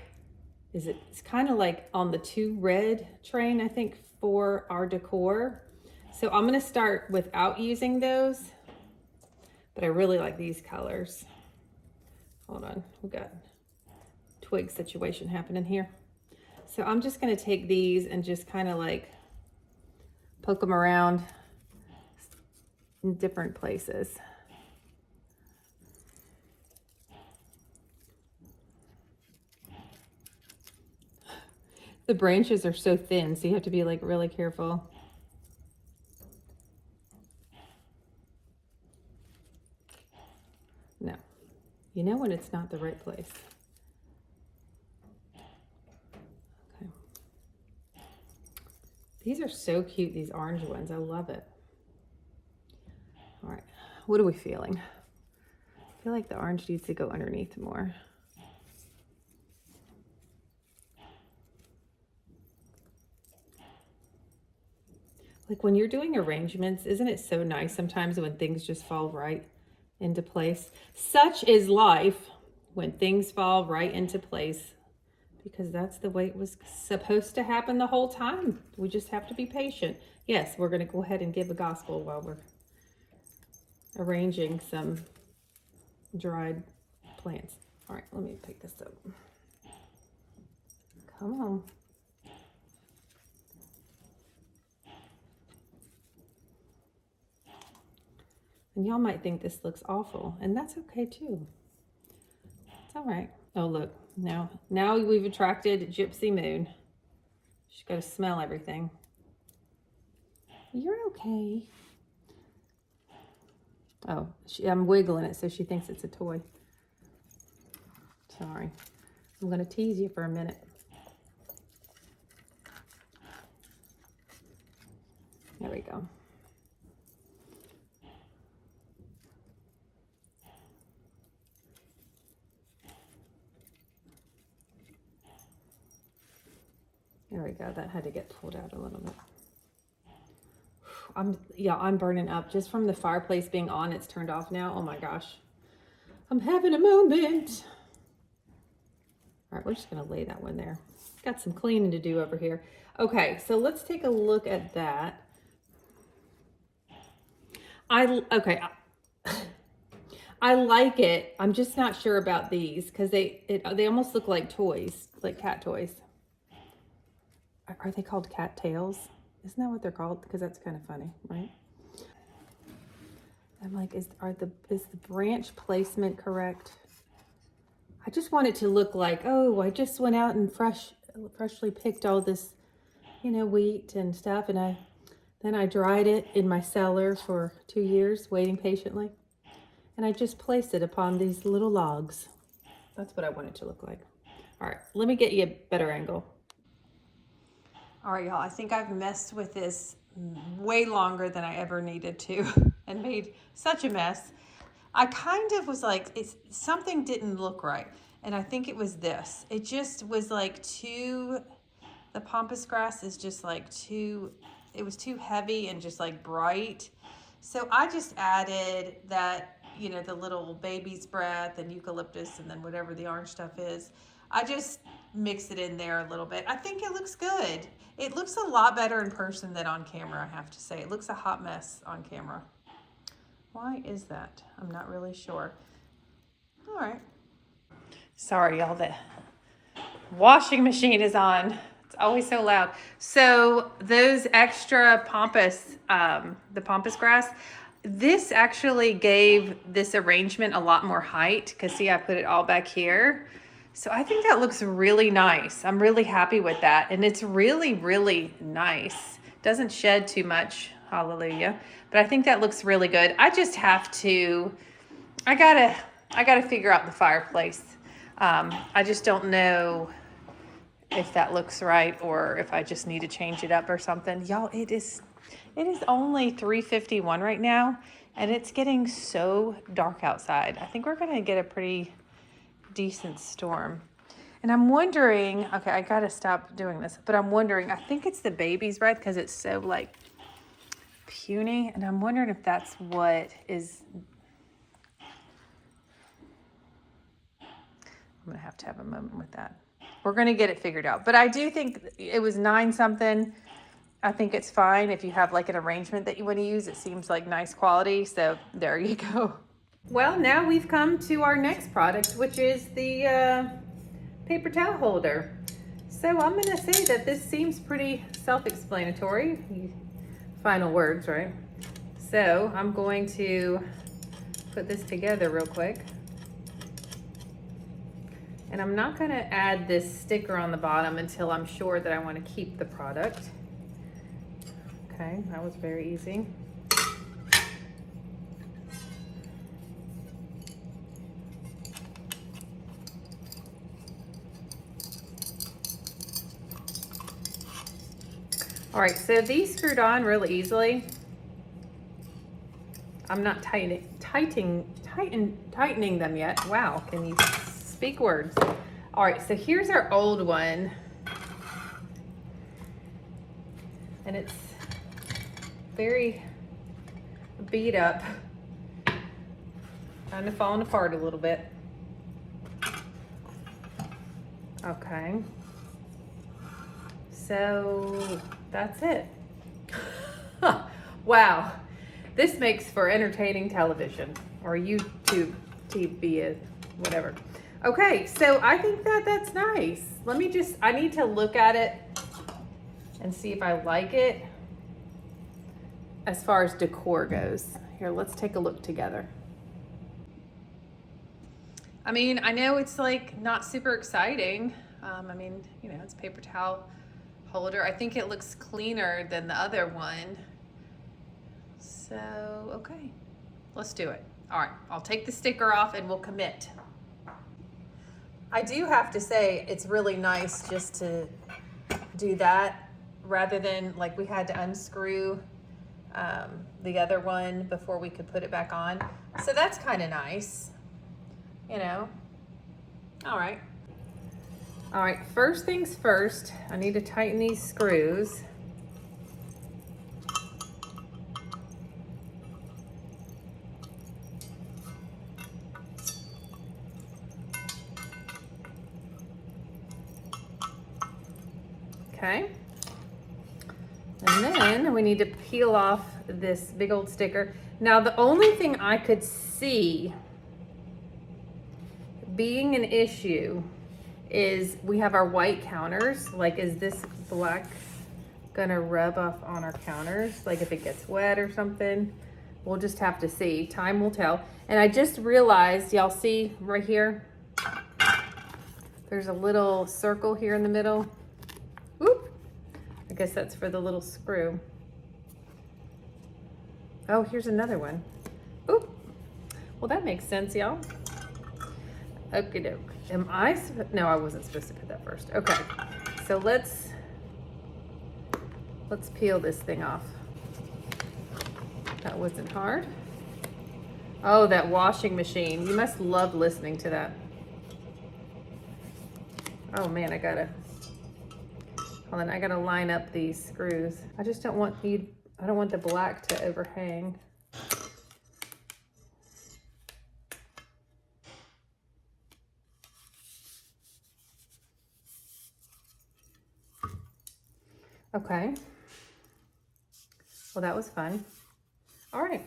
it's kind of like on the 2 red train, I think, for our decor. So I'm gonna start without using those, but I really like these colors. Hold on, we got twig situation happening here. So I'm just gonna take these and just kind of like poke them around in different places. The branches are so thin, so you have to be like really careful. No, you know when it's not the right place. Okay. These are so cute, these orange ones. I love it. All right, what are we feeling? I feel like the orange needs to go underneath more. Like when you're doing arrangements, isn't it so nice sometimes when things just fall right into place? Such is life, when things fall right into place, because that's the way it was supposed to happen the whole time. We just have to be patient. Yes, we're going to go ahead and give a gospel while we're arranging some dried plants. All right, let me pick this up. Come on. And y'all might think this looks awful, and that's okay too. It's all right. Oh, look, now we've attracted Gypsy Moon. She's got to smell everything. You're okay. Oh, I'm wiggling it so she thinks it's a toy. Sorry. I'm going to tease you for a minute. There we go. There we go. That had to get pulled out a little bit. I'm burning up just from the fireplace being on. It's turned off now. Oh my gosh. I'm having a moment. All right, we're just gonna lay that one there. Got some cleaning to do over here. Okay, so let's take a look at that. I like it. I'm just not sure about these because they almost look like toys, like cat toys. Are they called cat tails? Isn't that what they're called? Because that's kind of funny, right? I'm like, is the branch placement correct? I just want it to look like, oh, I just went out and freshly picked all this, wheat and stuff, and then I dried it in my cellar for 2 years, waiting patiently, and I just placed it upon these little logs. That's what I want it to look like. All right, let me get you a better angle. All right, y'all, I think I've messed with this way longer than I ever needed to and made such a mess. I kind of was like, something didn't look right. And I think it was this. It just was like the pampas grass is just like it was too heavy and just like bright. So I just added that, the little baby's breath and eucalyptus and then whatever the orange stuff is. I just mix it in there a little bit. I think it looks good. It looks a lot better in person than on camera, I have to say. It looks a hot mess on camera. Why is that? I'm not really sure. All right. Sorry, y'all, the washing machine is on. It's always so loud. So those extra pampas, the pampas grass, this actually gave this arrangement a lot more height because see, I put it all back here. So I think that looks really nice. I'm really happy with that. And it's really, really nice. Doesn't shed too much, hallelujah. But I think that looks really good. I just have to, I gotta figure out the fireplace. I just don't know if that looks right or if I just need to change it up or something. Y'all, it is only 3:51 right now, and it's getting so dark outside. I think we're gonna get a pretty decent storm. And I'm wondering, okay, I gotta stop doing this, but I'm wondering, I think it's the baby's breath because it's so like puny, and I'm wondering if that's what is. I'm gonna have to have a moment with that. We're gonna get it figured out, but I do think it was 9 something. I think it's fine if you have like an arrangement that you want to use. It seems like nice quality, so there you go. Well, now we've come to our next product, which is the paper towel holder. So I'm gonna say that this seems pretty self-explanatory. Final words, right? So I'm going to put this together real quick. And I'm not gonna add this sticker on the bottom until I'm sure that I wanna keep the product. Okay, that was very easy. All right, so these screwed on really easily. I'm not tightening them yet. Wow, can you speak words? All right, so here's our old one. And it's very beat up, kind of falling apart a little bit. Okay, so that's it. Wow, this makes for entertaining television or YouTube TV, whatever. Okay, so I think that that's nice. I need to look at it and see if I like it as far as decor goes. Here, let's take a look together. I mean, I know it's like not super exciting. I mean, you know, it's a paper towel holder. I think it looks cleaner than the other one. So, okay, let's do it. All right, I'll take the sticker off and we'll commit. I do have to say it's really nice just to do that rather than like we had to unscrew the other one before we could put it back on. So that's kind of nice, you know. All right, first things first, I need to tighten these screws. Okay, and then we need to peel off this big old sticker. Now, the only thing I could see being an issue is we have our white counters. Like, is this black gonna rub off on our counters? Like if it gets wet or something? We'll just have to see. Time will tell. And I just realized, y'all see right here, there's a little circle here in the middle. Oop. I guess that's for the little screw. Oh, here's another one. Oop. Well, that makes sense, y'all. Okie doke. No, I wasn't supposed to put that first. Okay, so let's peel this thing off. That wasn't hard. Oh, that washing machine. You must love listening to that. Oh man, hold on, I gotta line up these screws. I just don't want I don't want the black to overhang. Okay. Well, that was fun. All right.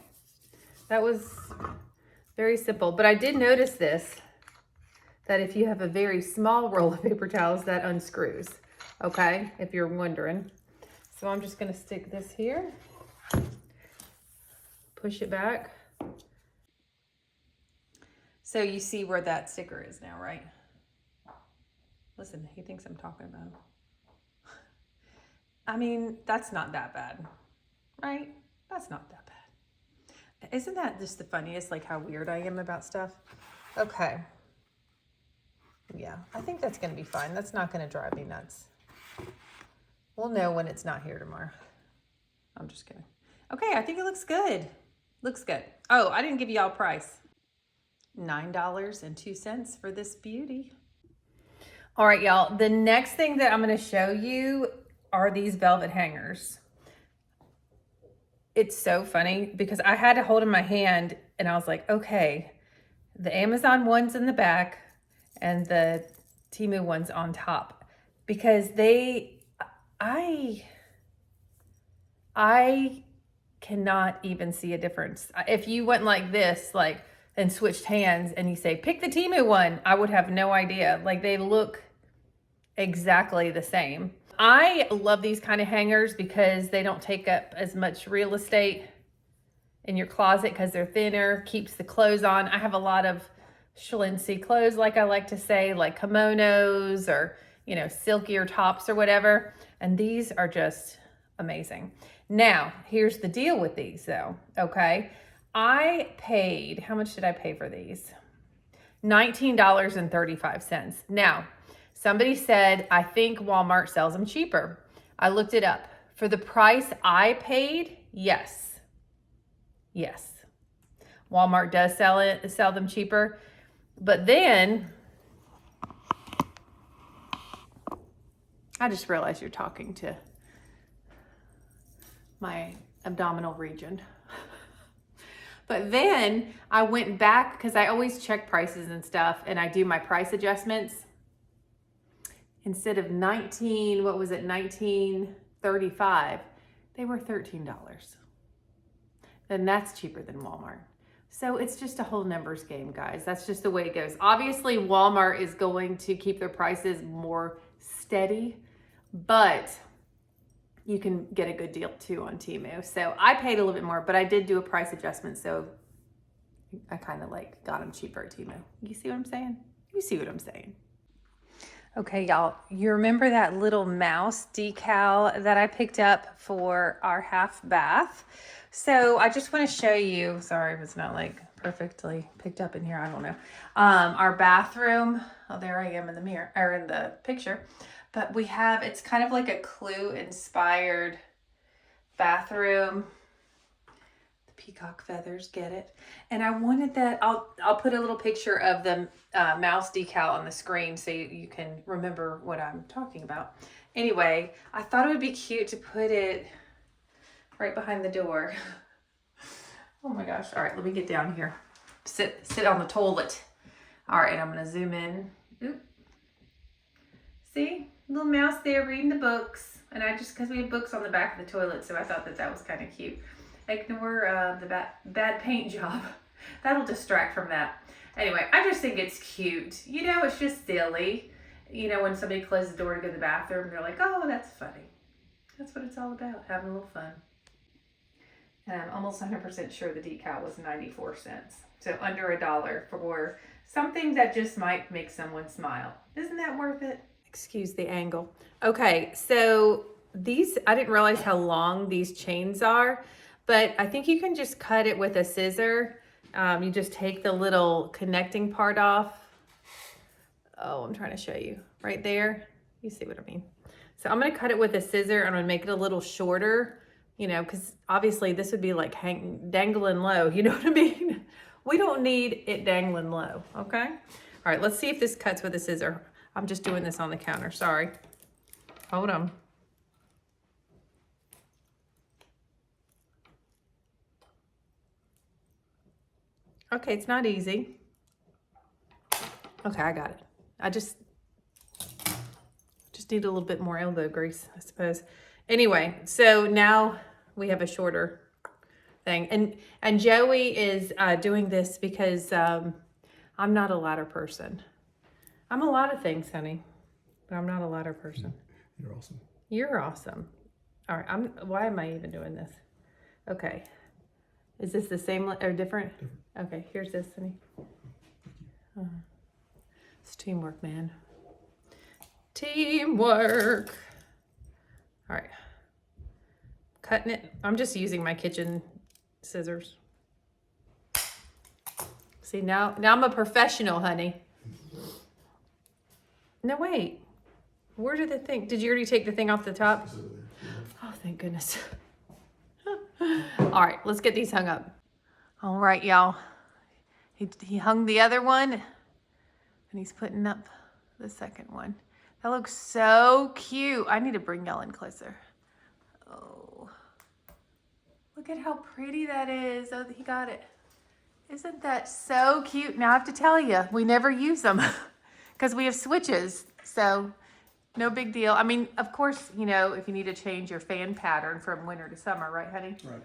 That was very simple, but I did notice this, that if you have a very small roll of paper towels, that unscrews. Okay, if you're wondering. So I'm just gonna stick this here, push it back. So you see where that sticker is now, right? Listen, he thinks I'm talking about him. I mean, that's not that bad, right? That's not that bad. Isn't that just the funniest, like how weird I am about stuff? Okay. Yeah, I think that's going to be fine. That's not going to drive me nuts. We'll know when it's not here tomorrow. I'm just kidding. Okay, I think it looks good. Looks good. Oh, I didn't give y'all a price. $9.02 for this beauty. All right, y'all. The next thing that I'm going to show you are these velvet hangers. It's so funny because I had to hold in my hand and I was like, okay, the Amazon one's in the back and the Temu one's on top, because I cannot even see a difference. If you went like this, like, and switched hands and you say, pick the Temu one, I would have no idea. Like, they look exactly the same. I love these kind of hangers because they don't take up as much real estate in your closet because they're thinner, keeps the clothes on. I have a lot of schlincy clothes, like I like to say, like kimonos or, you know, silkier tops or whatever. And these are just amazing. Now, here's the deal with these though, okay? I paid, how much did I pay for these? $19.35. Now, somebody said, I think Walmart sells them cheaper. I looked it up. For the price I paid, yes. Yes. Walmart does sell them cheaper. But then, I just realized you're talking to my abdominal region. But then I went back because I always check prices and stuff and I do my price adjustments. Instead of $19.35, they were $13. Then that's cheaper than Walmart. So it's just a whole numbers game, guys. That's just the way it goes. Obviously, Walmart is going to keep their prices more steady, but you can get a good deal too on Temu. So I paid a little bit more, but I did do a price adjustment. So I kind of like got them cheaper at Temu. You see what I'm saying? You see what I'm saying? Okay, y'all, you remember that little mouse decal that I picked up for our half bath? So I just want to show you, sorry if it's not like perfectly picked up in here, I don't know. Our bathroom, oh, there I am in the mirror, or in the picture. But we have, it's kind of like a Clue inspired bathroom. The peacock feathers, get it? And I wanted that, I'll put a little picture of the mouse decal on the screen so you can remember what I'm talking about. Anyway, I thought it would be cute to put it right behind the door. Oh my gosh. All right, let me get down here. Sit on the toilet. All right, I'm gonna zoom in. Oop. See, little mouse there reading the books. And I just, cause we have books on the back of the toilet, so I thought that was kind of cute. Ignore the bad paint job. That'll distract from that. Anyway, I just think it's cute. You know, it's just silly. You know, when somebody closes the door to go to the bathroom, they're like, oh, that's funny. That's what it's all about, having a little fun. And I'm almost 100% sure the decal was 94 cents. So under $1 for something that just might make someone smile. Isn't that worth it? Excuse the angle. Okay, so these, I didn't realize how long these chains are, but I think you can just cut it with a scissor. You just take the little connecting part off. Oh, I'm trying to show you right there. You see what I mean? So I'm gonna cut it with a scissor. I'm gonna make it a little shorter, you know, because obviously this would be like dangling low, you know what I mean? We don't need it dangling low, okay? All right, let's see if this cuts with a scissor. I'm just doing this on the counter, sorry. Hold on. Okay, it's not easy. Okay, I got it. I just need a little bit more elbow grease, I suppose. Anyway, so now we have a shorter thing. And Joey is doing this because I'm not a ladder person. I'm a lot of things, honey, but I'm not a ladder person. You're awesome. You're awesome. All right, why am I even doing this? Okay. Is this the same or different? Okay, here's this, honey. It's teamwork, man. Teamwork. All right. Cutting it. I'm just using my kitchen scissors. See, now I'm a professional, honey. No, wait. Where did the thing? Did you already take the thing off the top? Oh, thank goodness. All right, let's get these hung up. All right, y'all. He hung the other one, and he's putting up the second one. That looks so cute. I need to bring y'all in closer. Oh, look at how pretty that is. Oh, he got it. Isn't that so cute? Now I have to tell you, we never use them because we have switches. So no big deal. I mean, of course, you know, if you need to change your fan pattern from winter to summer, right, honey? Right.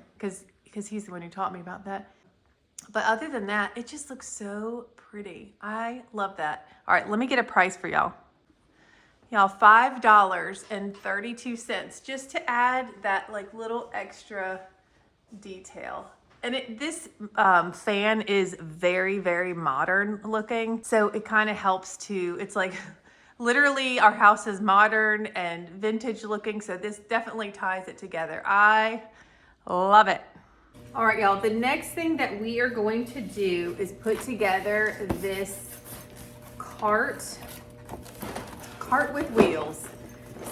Because he's the one who taught me about that. But other than that, it just looks so pretty. I love that. All right, let me get a price for y'all. Y'all, $5.32 just to add that like little extra detail. And this fan is very, very modern looking. So it kind of helps to, it's like literally our house is modern and vintage looking. So this definitely ties it together. I love it. All right, y'all, the next thing that we are going to do is put together this cart with wheels.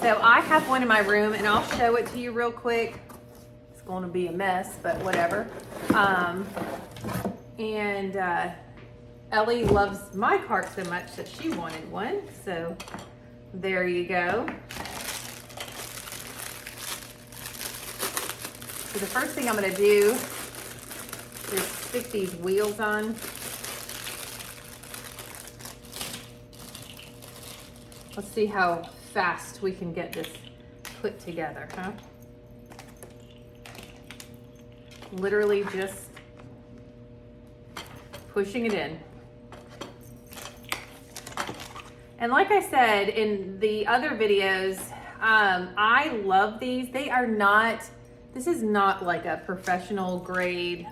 So I have one in my room and I'll show it to you real quick. It's going to be a mess, but whatever. Ellie loves my cart so much that she wanted one. So there you go. So the first thing I'm gonna do is stick these wheels on. Let's see how fast we can get this put together, huh? Literally just pushing it in. And like I said in the other videos, I love these. They are not, this is not like a professional grade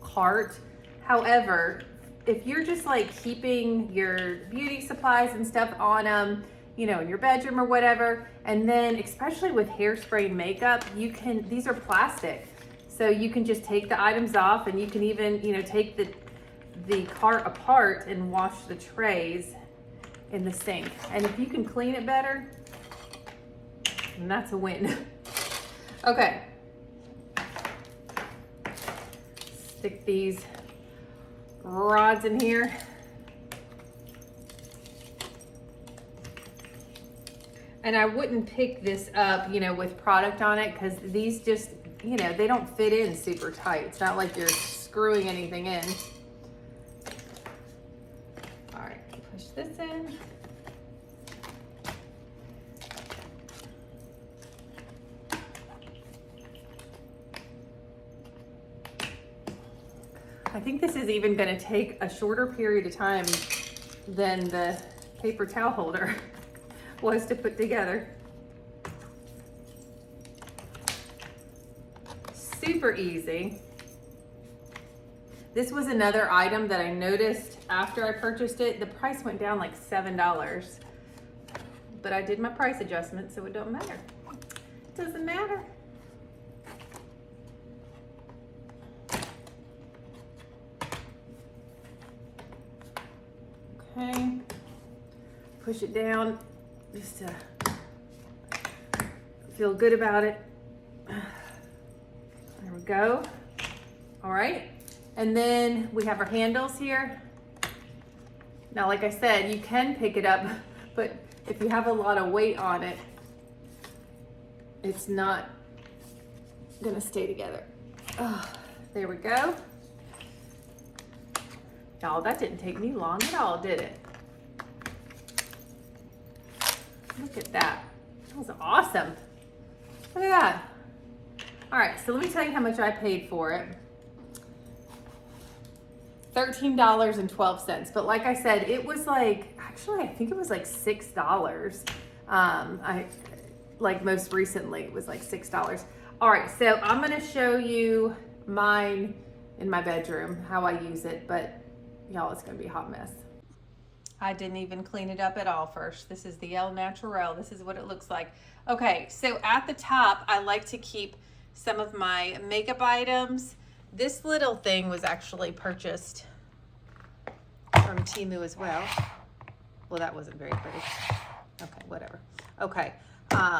cart. However, if you're just like keeping your beauty supplies and stuff on them, you know, in your bedroom or whatever, and then especially with hairspray and makeup, you can, these are plastic. So you can just take the items off and you can even, you know, take the cart apart and wash the trays in the sink. And if you can clean it better, then that's a win. Okay. Stick these rods in here. And I wouldn't pick this up, you know, with product on it because these just, you know, they don't fit in super tight. It's not like you're screwing anything in. All right, push this in. I think this is even going to take a shorter period of time than the paper towel holder was to put together. Super easy. This was another item that I noticed after I purchased it. The price went down like $7, but I did my price adjustment, so it don't matter. It doesn't matter. Okay, push it down just to feel good about it. There we go. All right, and then we have our handles here. Now, like I said, you can pick it up, but if you have a lot of weight on it, it's not gonna stay together. Oh, there we go. Y'all, that didn't take me long at all, did it? Look at that. That was awesome. Look at that. All right, so let me tell you how much I paid for it. $13.12. But like I said, it was like, actually, I think it was like $6. Like most recently, it was like $6. All right, so I'm gonna show you mine in my bedroom, how I use it, but y'all, it's gonna be a hot mess. I didn't even clean it up at all first. This is the El Natural. This is what it looks like. Okay, so at the top, I like to keep some of my makeup items. This little thing was actually purchased from Temu as well. Well, that wasn't very pretty. Okay, whatever. Okay,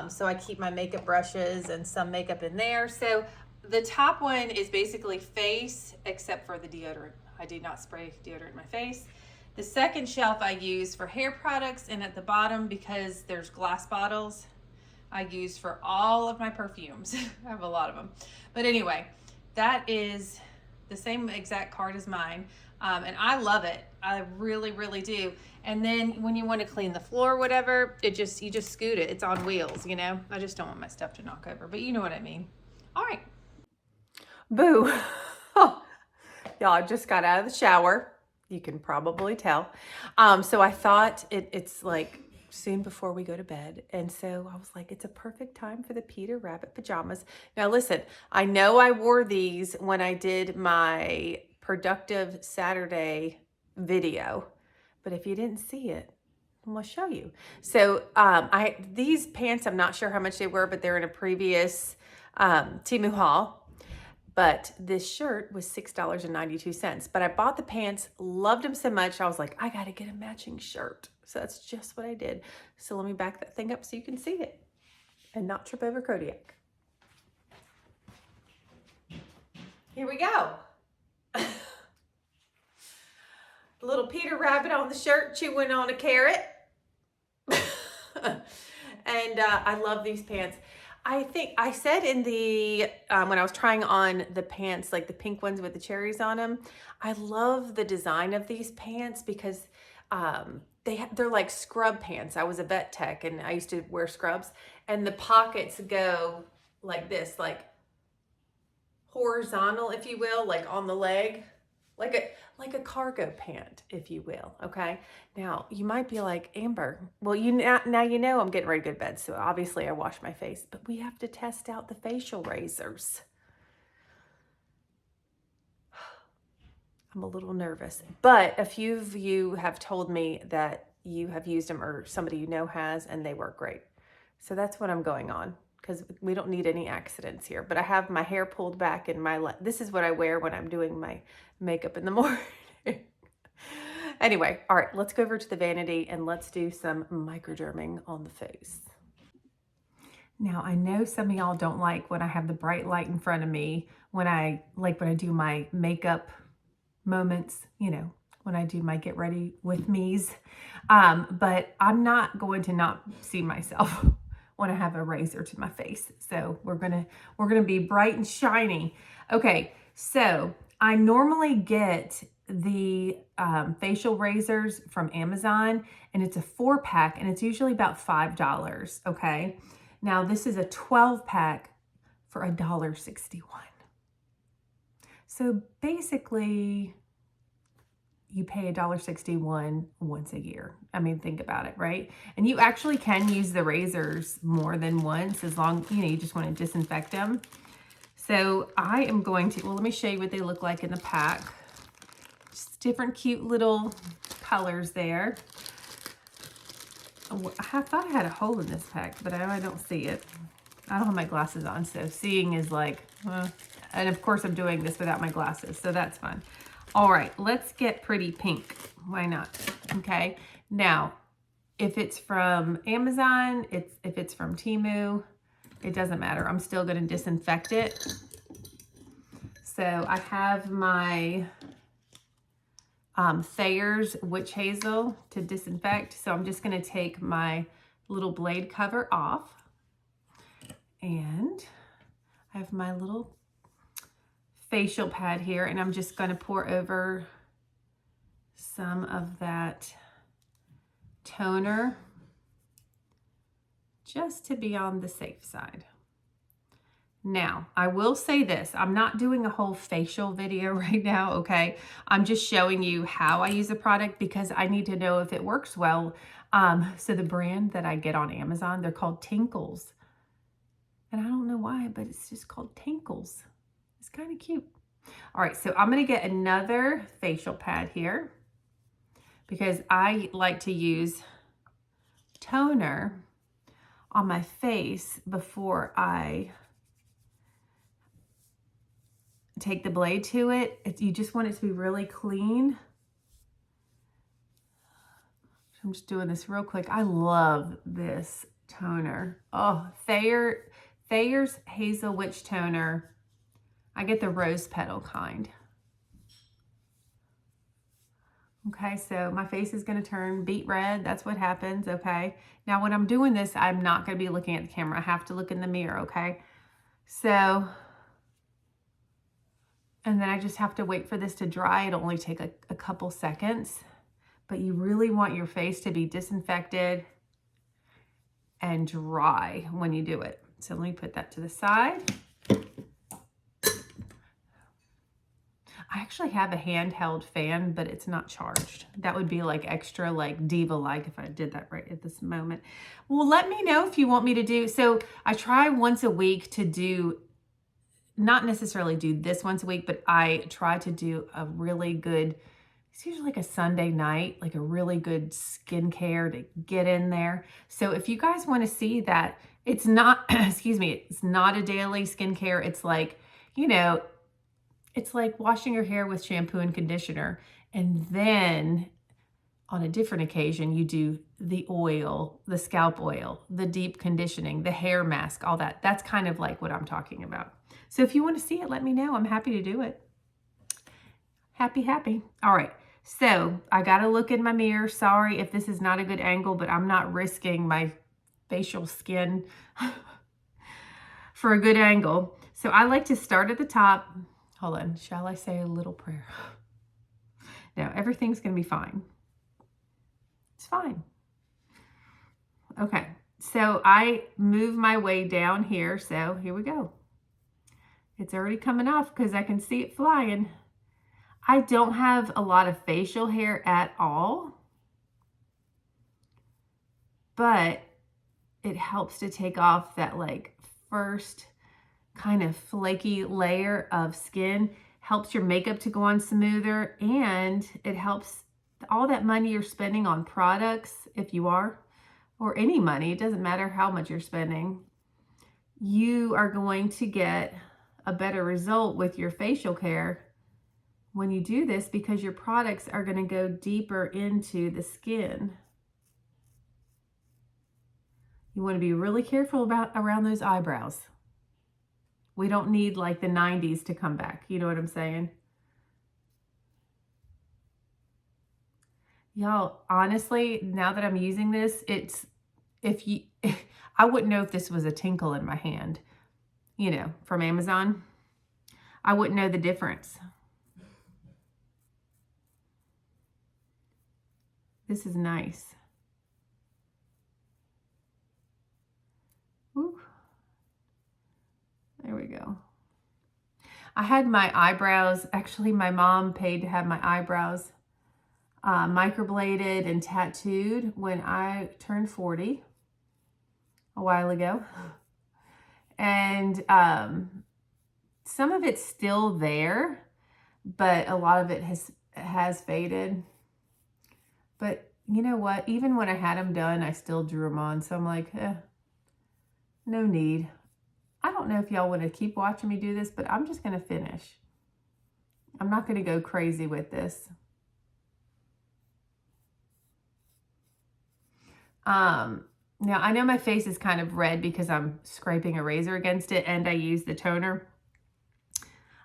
so I keep my makeup brushes and some makeup in there. So the top one is basically face, except for the deodorant. I do not spray deodorant in my face. The second shelf I use for hair products, and at the bottom, because there's glass bottles, I use for all of my perfumes. I have a lot of them. But anyway, that is the same exact cart as mine. And I love it. I really, really do. And then when you want to clean the floor or whatever, you just scoot it. It's on wheels, you know. I just don't want my stuff to knock over, but you know what I mean. All right. Boo. Y'all, I just got out of the shower. You can probably tell. So I thought it's like soon before we go to bed. And so I was like, it's a perfect time for the Peter Rabbit pajamas. Now listen, I know I wore these when I did my productive Saturday video, but if you didn't see it, I'm gonna show you. So these pants, I'm not sure how much they were, but they're in a previous Temu haul. But this shirt was $6.92. But I bought the pants, loved them so much, I was like, I gotta get a matching shirt. So that's just what I did. So let me back that thing up so you can see it and not trip over Kodiak. Here we go. Little Peter Rabbit on the shirt chewing on a carrot. And I love these pants. I think I said in the, when I was trying on the pants, like the pink ones with the cherries on them, I love the design of these pants because they're like scrub pants. I was a vet tech and I used to wear scrubs, and the pockets go like this, like horizontal, if you will, like on the leg, like a cargo pant, if you will. Okay. Now you might be like, Amber, well, now you know I'm getting ready to go to bed. So obviously I wash my face, but we have to test out the facial razors. I'm a little nervous, but a few of you have told me that you have used them, or somebody you know has, and they work great. So that's what I'm going on, because we don't need any accidents here. But I have my hair pulled back and this is what I wear when I'm doing my makeup in the morning. Anyway, all right, let's go over to the vanity and let's do some microderming on the face. Now, I know some of y'all don't like when I have the bright light in front of me, when I do my makeup moments, you know, when I do my get ready with me's. But I'm not going to not see myself when I have a razor to my face. So we're gonna be bright and shiny. Okay, so I normally get the facial razors from Amazon, and it's a 4-pack, and it's usually about $5. Okay, now this is a 12-pack for $1.61. So basically, you pay $1.61 once a year. I mean, think about it, right? And you actually can use the razors more than once, as long, you know, you just want to disinfect them. So I am going to, well, let me show you what they look like in the pack. Just different cute little colors there. I thought I had a hole in this pack, but I don't see it. I don't have my glasses on, so seeing is like, and of course I'm doing this without my glasses, so that's fun. All right, let's get pretty pink. Why not? Okay. Now, if it's from Amazon, if it's from Temu, it doesn't matter. I'm still going to disinfect it. So I have my Thayer's Witch Hazel to disinfect. So I'm just going to take my little blade cover off. And I have my little facial pad here, and I'm just going to pour over some of that toner just to be on the safe side. Now, I will say this, I'm not doing a whole facial video right now, okay? I'm just showing you how I use a product because I need to know if it works well. So the brand that I get on Amazon, they're called Tinkles. And I don't know why, but it's just called Tinkles. It's kind of cute. All right, so I'm gonna get another facial pad here because I like to use toner on my face before I take the blade to it. You just want it to be really clean. I'm just doing this real quick. I love this toner. Oh, Thayer's Hazel Witch Toner. I get the rose petal kind. Okay, so my face is gonna turn beet red. That's what happens, okay? Now when I'm doing this, I'm not gonna be looking at the camera. I have to look in the mirror, okay? So, and then I just have to wait for this to dry. It'll only take a couple seconds, but you really want your face to be disinfected and dry when you do it. So let me put that to the side. I actually have a handheld fan, but it's not charged. That would be like extra like diva-like if I did that right at this moment. Well, let me know if you want me to do, so I try once a week to do, not necessarily do this once a week, but I try to do a really good, it's usually like a Sunday night, like a really good skincare to get in there. So if you guys want to see that, it's not, excuse me, it's not a daily skincare. It's like, you know, it's like washing your hair with shampoo and conditioner. And then on a different occasion, you do the oil, the scalp oil, the deep conditioning, the hair mask, all that. That's kind of like what I'm talking about. So if you want to see it, let me know. I'm happy to do it. Happy. All right. So I got to look in my mirror. Sorry if this is not a good angle, but I'm not risking my facial skin for a good angle. So I like to start at the top. Hold on, shall I say a little prayer? No, everything's gonna be fine. It's fine. Okay, so I move my way down here, so here we go. It's already coming off because I can see it flying. I don't have a lot of facial hair at all, but it helps to take off that like first kind of flaky layer of skin, helps your makeup to go on smoother, and it helps all that money you're spending on products, if you are, or any money, it doesn't matter how much you're spending, you are going to get a better result with your facial care when you do this because your products are going to go deeper into the skin. You want to be really careful around those eyebrows. We don't need like the 90s to come back. You know what I'm saying? Y'all, honestly, now that I'm using this, I wouldn't know if this was a tinkle in my hand, you know, from Amazon. I wouldn't know the difference. This is nice. Ooh. There we go. I had my eyebrows, actually my mom paid to have my eyebrows microbladed and tattooed when I turned 40 a while ago. And some of it's still there, but a lot of it has faded. But you know what? Even when I had them done, I still drew them on. So I'm like, no need. I don't know if y'all want to keep watching me do this, but I'm just going to finish. I'm not going to go crazy with this. Now I know my face is kind of red because I'm scraping a razor against it and I use the toner.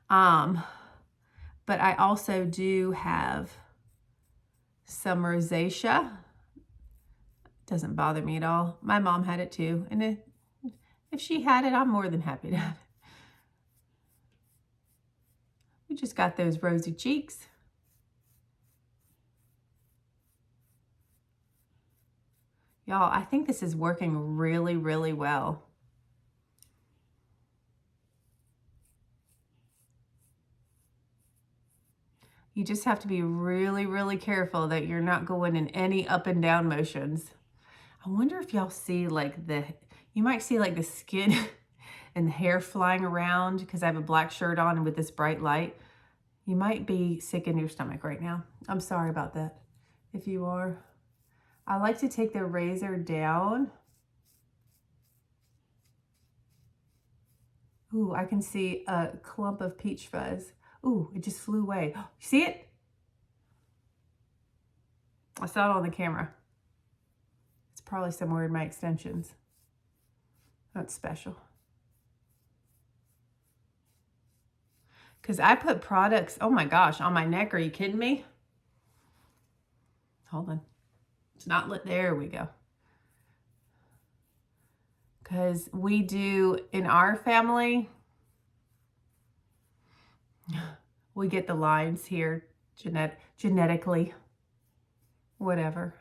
But I also do have some rosacea. Doesn't bother me at all. My mom had it too. And if she had it, I'm more than happy to have it. We just got those rosy cheeks. Y'all, I think this is working really, really well. You just have to be really, really careful that you're not going in any up and down motions. I wonder if y'all see like you might see like the skin and the hair flying around because I have a black shirt on and with this bright light. You might be sick in your stomach right now. I'm sorry about that. If you are, I like to take the razor down. Ooh, I can see a clump of peach fuzz. Ooh, it just flew away. You see it? I saw it on the camera. It's probably somewhere in my extensions. That's special. Because I put products, oh my gosh, on my neck. Are you kidding me? Hold on. It's not lit. There we go. Because we do, in our family, we get the lines here genetically. Whatever.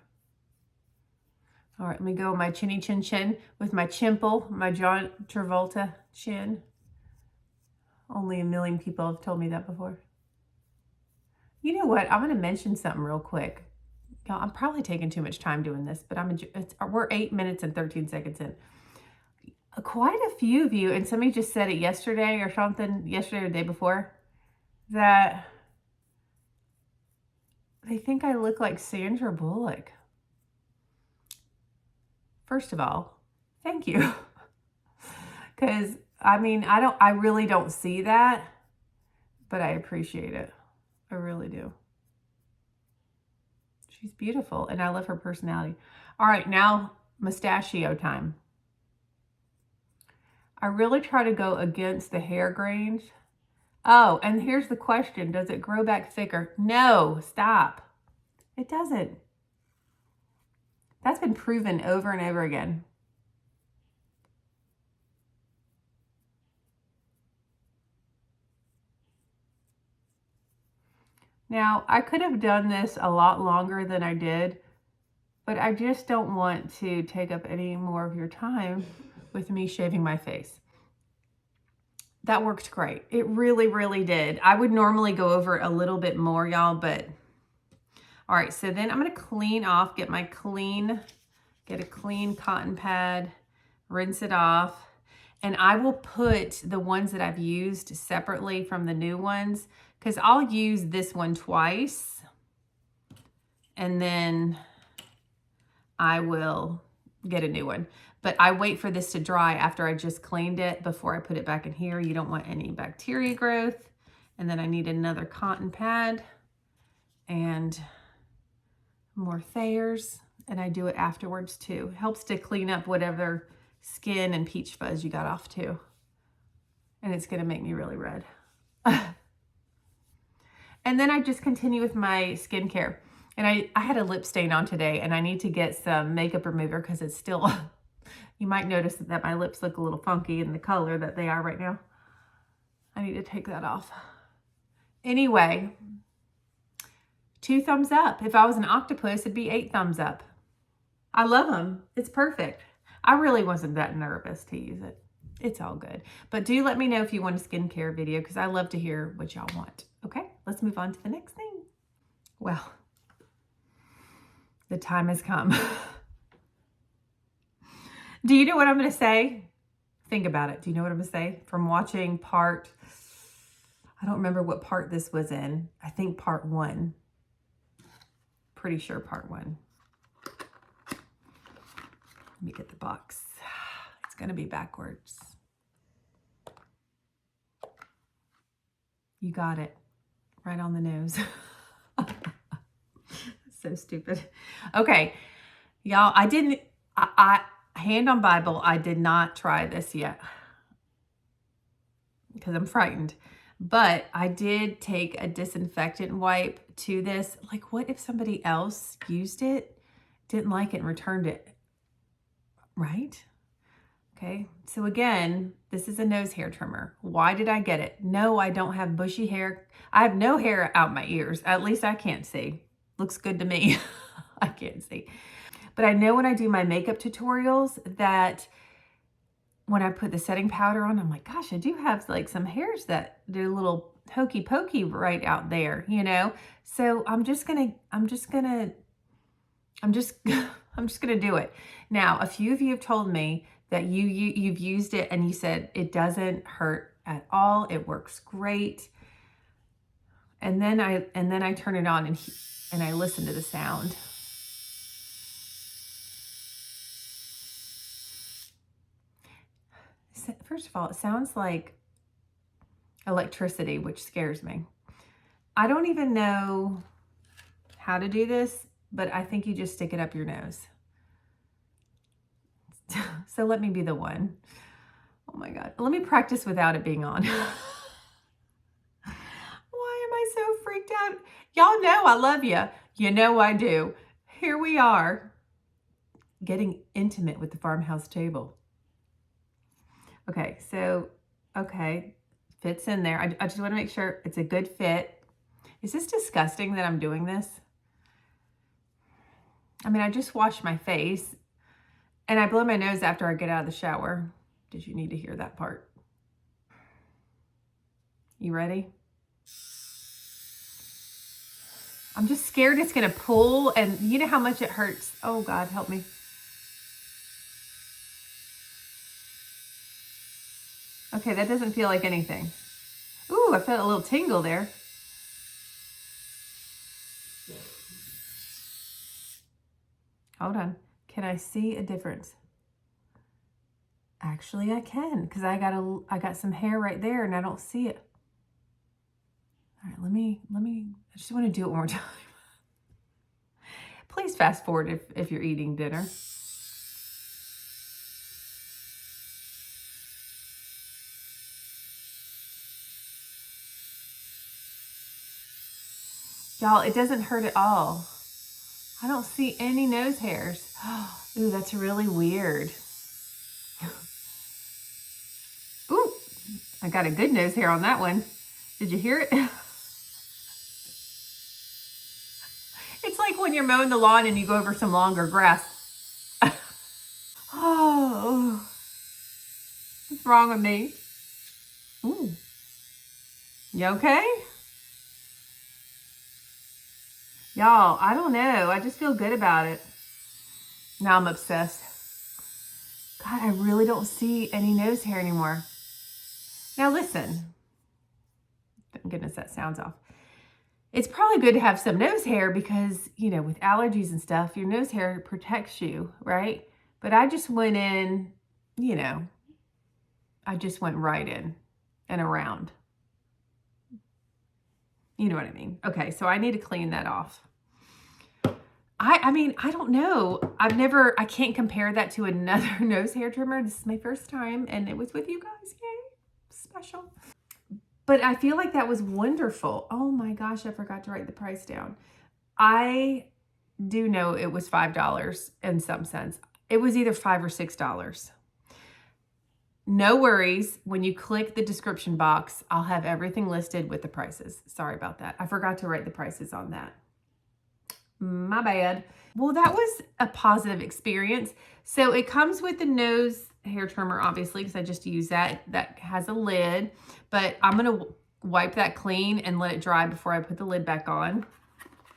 All right, let me go my chinny chin chin with my chimple, my John Travolta chin. Only a million people have told me that before. You know what? I'm going to mention something real quick. Y'all, I'm probably taking too much time doing this, but we're 8 minutes and 13 seconds in. Quite a few of you, and somebody just said it yesterday or something, yesterday or the day before, that they think I look like Sandra Bullock. First of all, thank you. Because, I mean, I really don't see that, but I appreciate it. I really do. She's beautiful, and I love her personality. All right, now mustachio time. I really try to go against the hair grains. Oh, and here's the question. Does it grow back thicker? No, stop. It doesn't. That's been proven over and over again. Now, I could have done this a lot longer than I did, but I just don't want to take up any more of your time with me shaving my face. That worked great. It really, really did. I would normally go over a little bit more, y'all, but all right. So then I'm going to clean off, get a clean cotton pad, rinse it off. And I will put the ones that I've used separately from the new ones, because I'll use this one twice. And then I will get a new one. But I wait for this to dry after I just cleaned it before I put it back in here. You don't want any bacteria growth. And then I need another cotton pad and more Thayers. And I do it afterwards too. Helps to clean up whatever skin and peach fuzz you got off too. And it's gonna make me really red. And then I just continue with my skincare. And I had a lip stain on today, and I need to get some makeup remover because it's still, you might notice that my lips look a little funky in the color that they are right now. I need to take that off. Anyway, 2 thumbs up. If I was an octopus, it'd be 8 thumbs up. I love them. It's perfect. I really wasn't that nervous to use it. It's all good. But do let me know if you want a skincare video, because I love to hear what y'all want. Okay, let's move on to the next thing. Well, the time has come. Do you know what I'm going to say? Think about it. Do you know what I'm going to say? From watching part, I don't remember what part this was in. I think part 1. Pretty sure part 1. Let me get the box. It's going to be backwards. You got it. Right on the nose. So stupid. Okay, y'all, I hand on Bible, I did not try this yet because I'm frightened. But I did take a disinfectant wipe to this. Like, what if somebody else used it, didn't like it, and returned it? Right? Okay, so again, this is a nose hair trimmer. Why did I get it? No, I don't have bushy hair. I have no hair out my ears. At least I can't see. Looks good to me. I can't see. But I know when I do my makeup tutorials that when I put the setting powder on, I'm like, gosh, I do have like some hairs that they're a little hokey pokey right out there, you know? So I'm just gonna do it. Now, a few of you have told me that you've used it and you said it doesn't hurt at all. It works great. And then I turn it on and I listen to the sound. First of all, it sounds like electricity, which scares me. I don't even know how to do this, but I think you just stick it up your nose. So let me be the one. Oh my God. Let me practice without it being on. Why am I so freaked out? Y'all know I love you. You know I do. Here we are, getting intimate with the farmhouse table. Okay, so, okay, fits in there. I just want to make sure it's a good fit. Is this disgusting that I'm doing this? I mean, I just washed my face and I blow my nose after I get out of the shower. Did you need to hear that part? You ready? I'm just scared it's gonna pull, and you know how much it hurts. Oh God, help me. Okay, that doesn't feel like anything. Ooh, I felt a little tingle there. Hold on. Can I see a difference? Actually, I can, because I got some hair right there and I don't see it. All right, let me, I just want to do it one more time. Please fast forward if you're eating dinner. Y'all, it doesn't hurt at all. I don't see any nose hairs. Ooh, that's really weird. Ooh, I got a good nose hair on that one. Did you hear it? It's like when you're mowing the lawn and you go over some longer grass. Oh, what's wrong with me? Ooh, you okay? Y'all, I don't know. I just feel good about it. Now I'm obsessed. God, I really don't see any nose hair anymore. Now listen. Thank goodness that sound's off. It's probably good to have some nose hair because, you know, with allergies and stuff, your nose hair protects you, right? But I just went in, you know, I just went right in and around. You know what I mean? Okay, so I need to clean that off. I mean, I don't know. I can't compare that to another nose hair trimmer. This is my first time and it was with you guys. Yay, special. But I feel like that was wonderful. Oh my gosh, I forgot to write the price down. I do know it was $5 in some sense. It was either $5 or $6. No worries. When you click the description box, I'll have everything listed with the prices. Sorry about that. I forgot to write the prices on that. My bad. Well, that was a positive experience. So it comes with the nose hair trimmer, obviously, because I just use that. That has a lid, but I'm going to wipe that clean and let it dry before I put the lid back on.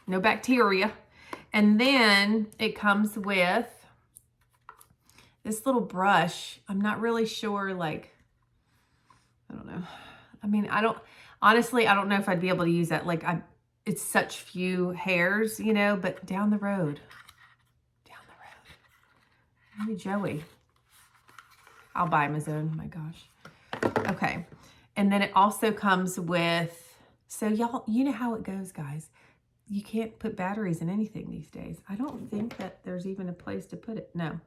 No bacteria. And then it comes with this little brush. I'm not really sure, like, I don't know. I mean, honestly, I don't know if I'd be able to use that. Like, it's such few hairs, you know, but down the road. Maybe Joey. I'll buy him his own, my gosh. Okay. And then it also comes with, so y'all, you know how it goes, guys. You can't put batteries in anything these days. I don't think that there's even a place to put it. No,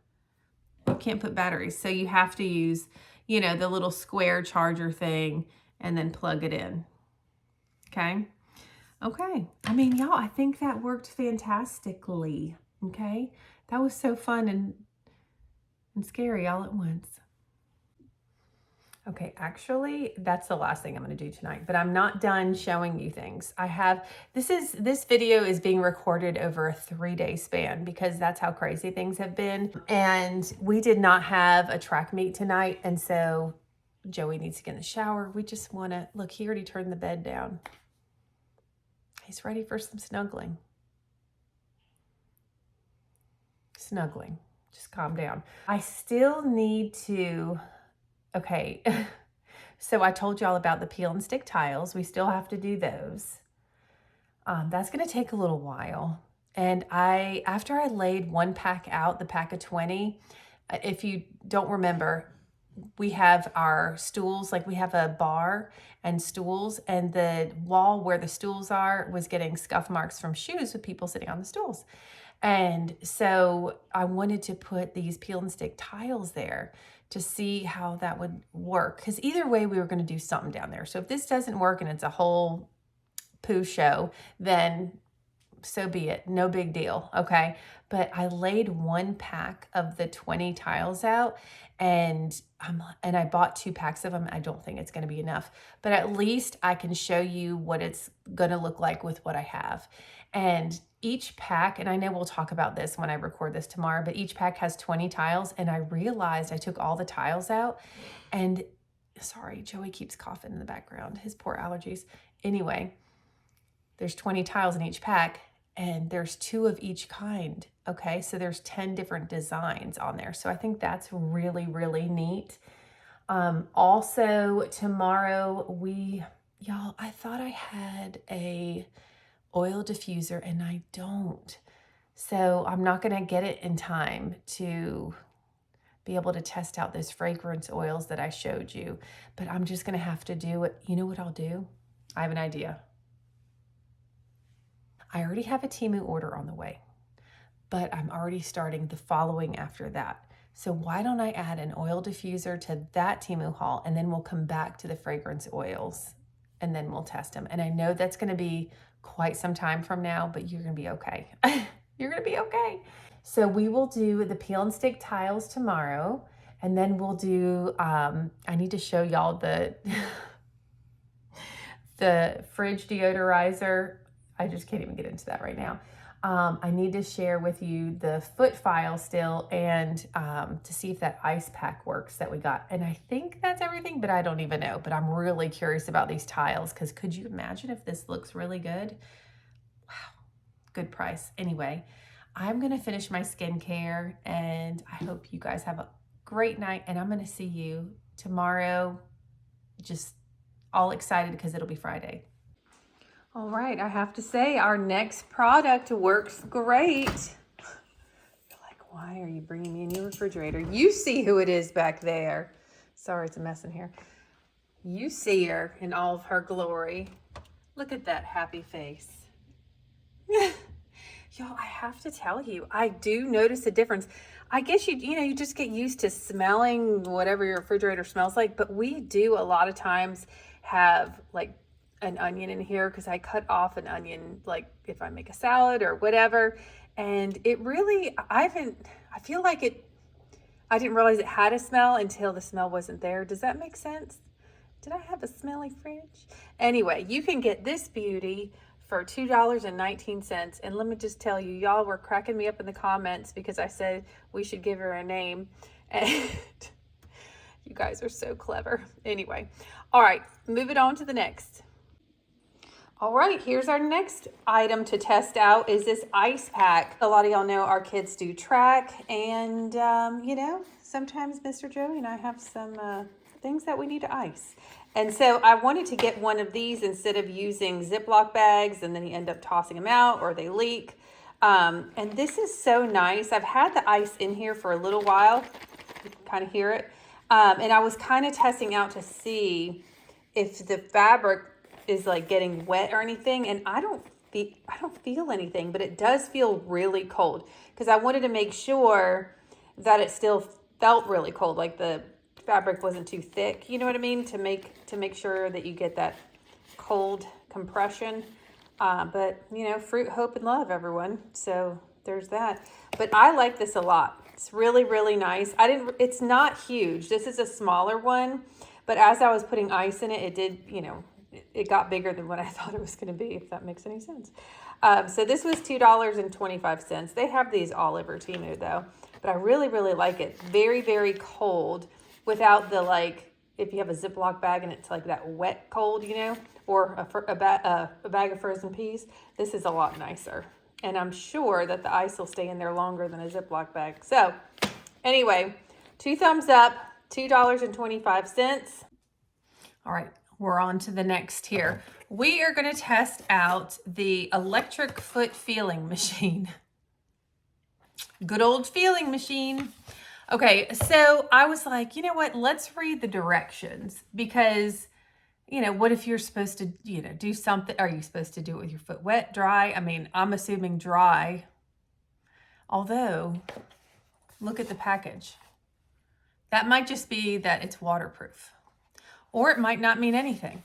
you can't put batteries. So you have to use, you know, the little square charger thing and then plug it in. Okay. Okay. I mean, y'all, I think that worked fantastically. Okay. That was so fun and scary all at once. Okay, actually, that's the last thing I'm going to do tonight, but I'm not done showing you things. This video is being recorded over a 3-day span because that's how crazy things have been. And we did not have a track meet tonight. And so Joey needs to get in the shower. We just want to, look, he already turned the bed down. He's ready for some snuggling. Snuggling. Just calm down. I still need to, okay. So I told y'all about the peel and stick tiles. We still have to do those. That's going to take a little while. And after I laid one pack out, the pack of 20, if you don't remember, we have our stools, like we have a bar and stools, and the wall where the stools are was getting scuff marks from shoes with people sitting on the stools. And so I wanted to put these peel and stick tiles there to see how that would work. Because either way, we were going to do something down there. So if this doesn't work and it's a whole poo show, then so be it. No big deal. Okay. But I laid one pack of the 20 tiles out, and I bought 2 packs of them. I don't think it's going to be enough, but at least I can show you what it's going to look like with what I have. And each pack, and I know we'll talk about this when I record this tomorrow, but each pack has 20 tiles. And I realized I took all the tiles out, and sorry, Joey keeps coughing in the background, his poor allergies. Anyway, there's 20 tiles in each pack, and there's 2 of each kind. Okay, so there's 10 different designs on there. So I think that's really, really neat. Also tomorrow y'all, I thought I had a oil diffuser and I don't. So I'm not gonna get it in time to be able to test out those fragrance oils that I showed you, but I'm just gonna have to do it. You know what I'll do? I have an idea. I already have a Temu order on the way, but I'm already starting the following after that. So why don't I add an oil diffuser to that Temu haul, and then we'll come back to the fragrance oils and then we'll test them. And I know that's going to be quite some time from now, but you're going to be okay. You're going to be okay. So we will do the peel and stick tiles tomorrow, and then we'll do, I need to show y'all the fridge deodorizer. I just can't even get into that right now. I need to share with you the foot file still, and to see if that ice pack works that we got. And I think that's everything, but I don't even know. But I'm really curious about these tiles, because could you imagine if this looks really good? Wow, good price. Anyway, I'm going to finish my skincare, and I hope you guys have a great night, and I'm going to see you tomorrow. Just all excited because it'll be Friday. All right, I have to say our next product works great. You're like, why are you bringing me a new refrigerator? You see who it is back there. Sorry, it's a mess in here. You see her in all of her glory. Look at that happy face. Y'all, I have to tell you, I do notice a difference. I guess you just get used to smelling whatever your refrigerator smells like, but we do a lot of times have like an onion in here, because I cut off an onion like if I make a salad or whatever, and it really, I feel like I didn't realize it had a smell until the smell wasn't there. Does that make sense? Did I have a smelly fridge? Anyway, you can get this beauty for $2.19, and let me just tell you, y'all were cracking me up in the comments because I said we should give her a name, and you guys are so clever. Anyway, all right, moving on to the next. All right, here's our next item to test out, is this ice pack. A lot of y'all know our kids do track, and sometimes Mr. Joey and I have some things that we need to ice. And so I wanted to get one of these instead of using Ziploc bags, and then you end up tossing them out or they leak. And this is so nice. I've had the ice in here for a little while. You can kind of hear it. And I was kind of testing out to see if the fabric is like getting wet or anything, and I don't feel anything, but it does feel really cold, because I wanted to make sure that it still felt really cold, like the fabric wasn't too thick, you know what I mean, to make sure that you get that cold compression. But fruit, hope, and love, everyone. So there's that. But I like this a lot. It's really, really nice. It's not huge. This is a smaller one, but as I was putting ice in it, it did, it got bigger than what I thought it was going to be, if that makes any sense. So this was $2.25. They have these all over Temu though, but I really, really like it. Very, very cold, without the, like, if you have a Ziploc bag and it's like that wet cold, or a bag of frozen peas. This is a lot nicer. And I'm sure that the ice will stay in there longer than a Ziploc bag. So anyway, 2 thumbs up, $2.25. All right. We're on to the next here. we are going to test out the electric foot feeling machine. Good old feeling machine. Okay, so I was like, you know what? Let's read the directions because, you know, what if you're supposed to, you know, do something? Are you supposed to do it with your foot wet, dry? I mean, I'm assuming dry. Although, look at the package. That might just be that it's waterproof. Or it might not mean anything.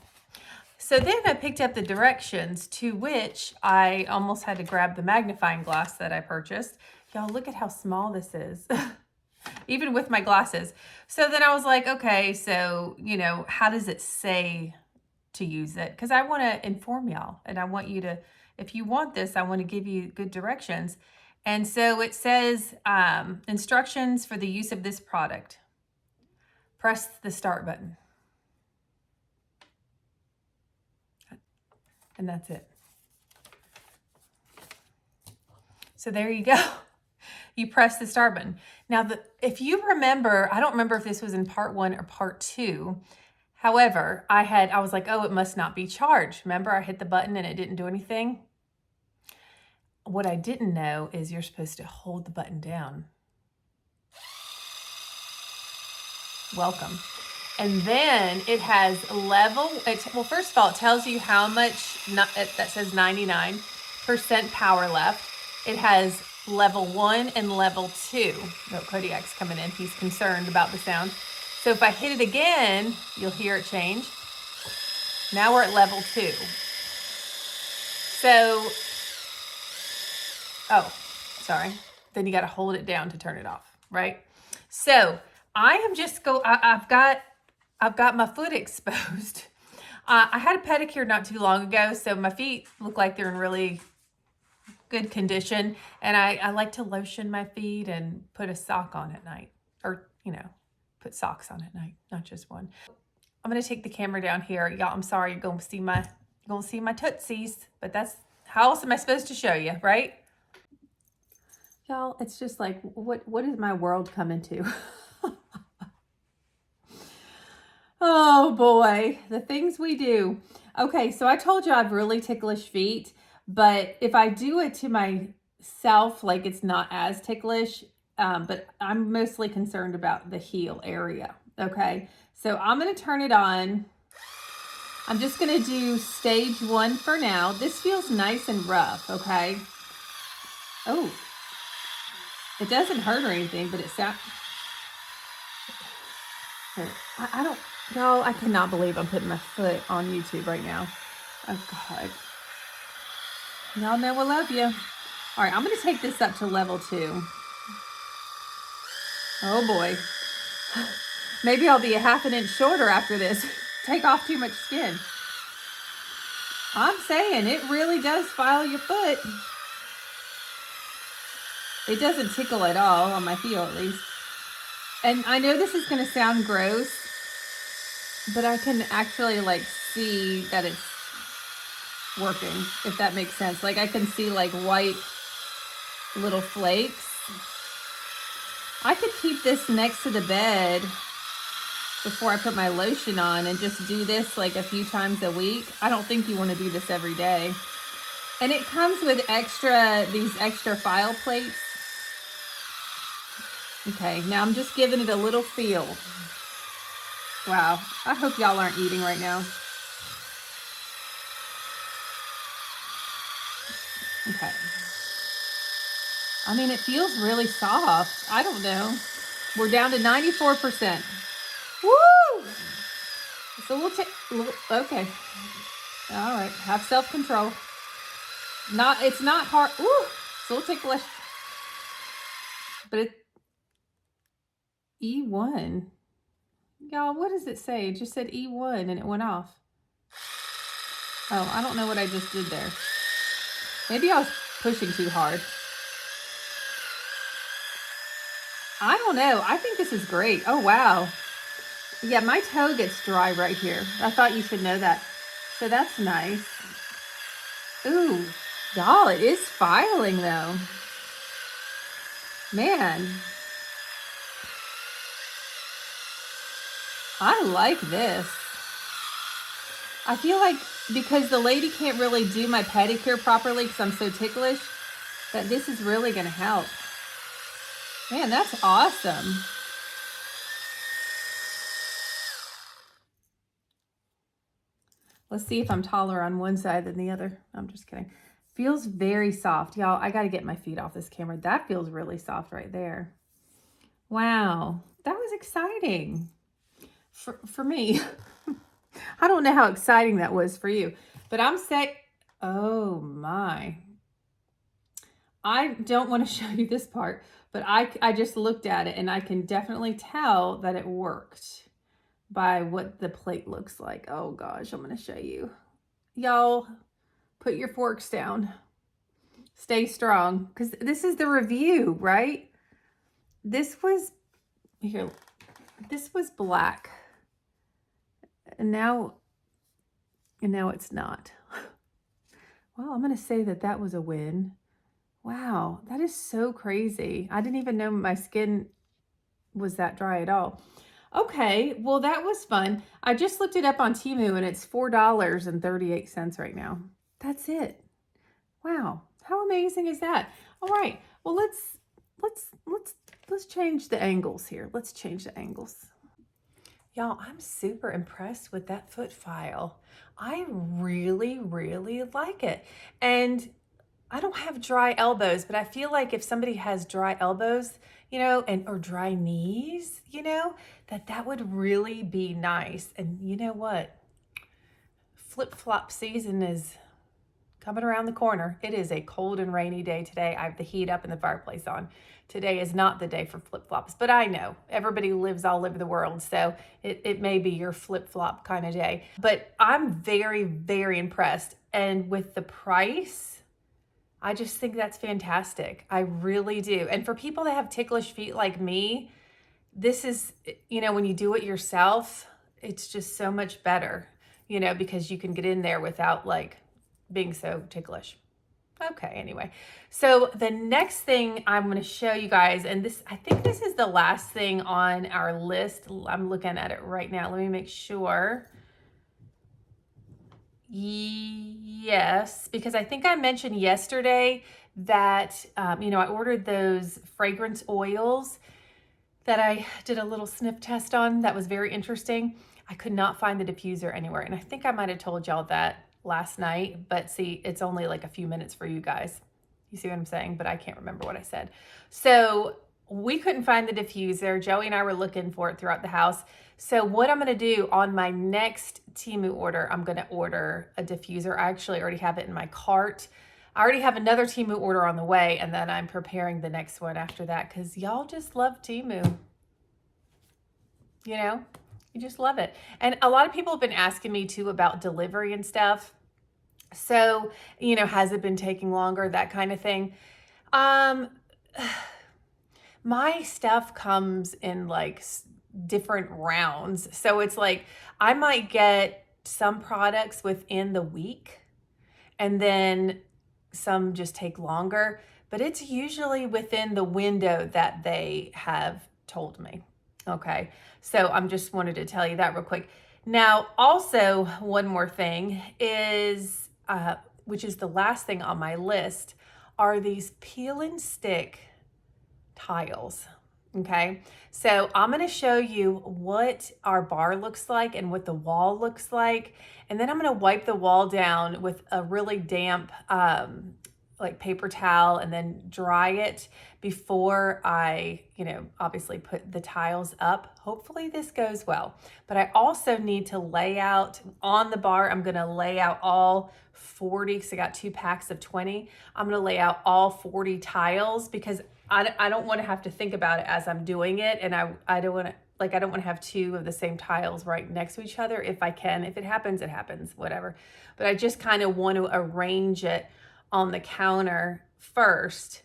So then I picked up the directions, to which I almost had to grab the magnifying glass that I purchased. Y'all, look at how small this is. Even with my glasses. So then I was like, okay, so, you know, how does it say to use it? Because I want to inform y'all, and I want you to, if you want this, I want to give you good directions. And so it says instructions for the use of this product. Press the start button. And that's it. So there you go. You press the start button. Now, if you remember, I don't remember if this was in part 1 or part 2. However, I was like, oh, it must not be charged. Remember, I hit the button and it didn't do anything. What I didn't know is you're supposed to hold the button down. Welcome. And then it has level, well, first of all, it tells you how much, that says 99% power left. It has level 1 and level 2. No, Kodiak's coming in. He's concerned about the sound. So if I hit it again, you'll hear it change. Now we're at level 2. So, oh, sorry. Then you got to hold it down to turn it off, right? So I am just I've got my foot exposed. I had a pedicure not too long ago, so my feet look like they're in really good condition. And I like to lotion my feet and put a sock on at night. Or, you know, put socks on at night, not just one. I'm going to take the camera down here. Y'all, I'm sorry, you're going to see my tootsies, but that's, how else am I supposed to show you, right? Y'all, it's just like, what is my world coming to? Oh boy, the things we do. Okay, so I told you I have really ticklish feet, but if I do it to myself, like it's not as ticklish, but I'm mostly concerned about the heel area. Okay, so I'm going to turn it on. I'm just going to do stage 1 for now. This feels nice and rough, okay? Oh, it doesn't hurt or anything, but it sounds... I don't... No, I cannot believe I'm putting my foot on YouTube right now. Oh, God. Y'all know I love you. All right, I'm going to take this up to level 2. Oh, boy. Maybe I'll be a ½ an inch shorter after this. Take off too much skin. I'm saying it really does file your foot. It doesn't tickle at all, on my heel at least. And I know this is going to sound gross, but I can actually like see that it's working, if that makes sense. Like I can see like white little flakes. I could keep this next to the bed before I put my lotion on and just do this like a few times a week. I don't think you want to do this every day. And it comes with these extra file plates. Okay, now I'm just giving it a little feel. Wow, I hope y'all aren't eating right now. Okay. I mean, it feels really soft. I don't know. We're down to 94%. Woo! So we'll take, okay. All right, have self-control. It's not hard. Ooh, it's a little ticklish. But it, E1. Y'all, what does it say? It just said E1 and it went off. Oh, I don't know what I just did there. Maybe I was pushing too hard. I don't know. I think this is great. Oh, wow. Yeah, my toe gets dry right here. I thought you should know that. So that's nice. Ooh, y'all, it is filing though. Man. I like this. I feel like because the lady can't really do my pedicure properly because I'm so ticklish, that this is really going to help. Man, that's awesome. Let's see if I'm taller on one side than the other. I'm just kidding. Feels very soft. Y'all, I got to get my feet off this camera. That feels really soft right there. Wow, that was exciting for me. I don't know how exciting that was for you, but I'm saying, oh my. I don't want to show you this part, but I just looked at it and I can definitely tell that it worked by what the plate looks like. Oh gosh, I'm going to show you. Y'all, put your forks down. Stay strong, because this is the review, right? This was, here, this was black. And now it's not. Well, I'm going to say that was a win. Wow, that is so crazy. I didn't even know my skin was that dry at all. Okay, well, that was fun. I just looked it up on Temu and it's $4.38 right now. That's it. Wow, how amazing is that? All right, well, let's change the angles here. Let's change the angles. Y'all, I'm super impressed with that foot file. I really, really like it. And I don't have dry elbows, but I feel like if somebody has dry elbows, you know, or dry knees, you know, that would really be nice. And you know what? Flip-flop season is coming around the corner. It is a cold and rainy day today. I have the heat up and the fireplace on. Today is not the day for flip-flops, but I know everybody lives all over the world, so it may be your flip-flop kind of day. But I'm very, very impressed. And with the price, I just think that's fantastic. I really do. And for people that have ticklish feet like me, this is, you know, when you do it yourself, it's just so much better, you know, because you can get in there without like being so ticklish. Okay, anyway. So the next thing I'm going to show you guys, and this, I think this is the last thing on our list. I'm looking at it right now. Let me make sure. Yes, because I think I mentioned yesterday that, you know, I ordered those fragrance oils that I did a little sniff test on. That was very interesting. I could not find the diffuser anywhere. And I think I might've told y'all that last night, but see, it's only like a few minutes for you guys. You see what I'm saying? But I can't remember what I said. So we couldn't find the diffuser. Joey and I were looking for it throughout the house. So what I'm going to do on my next Temu order, I'm going to order a diffuser. I actually already have it in my cart. I already have another Temu order on the way, and then I'm preparing the next one after that because y'all just love Temu. You know, you just love it. And a lot of people have been asking me too about delivery and stuff. So, you know, has it been taking longer, that kind of thing. My stuff comes in like different rounds. So it's like, I might get some products within the week and then some just take longer, but it's usually within the window that they have told me. Okay. So I'm just wanted to tell you that real quick. Now, also one more thing is, which is the last thing on my list, are these peel and stick tiles. Okay, so I'm going to show you what our bar looks like and what the wall looks like. And then I'm going to wipe the wall down with a really damp like paper towel and then dry it before I, you know, obviously put the tiles up. Hopefully this goes well. But I also need to lay out on the bar. I'm going to lay out all 40, because I got 2 packs of 20. I'm going to lay out all 40 tiles because I don't want to have to think about it as I'm doing it. And I don't want to, like, I don't want to have 2 of the same tiles right next to each other. If I can, if it happens, it happens, whatever. But I just kind of want to arrange it on the counter first.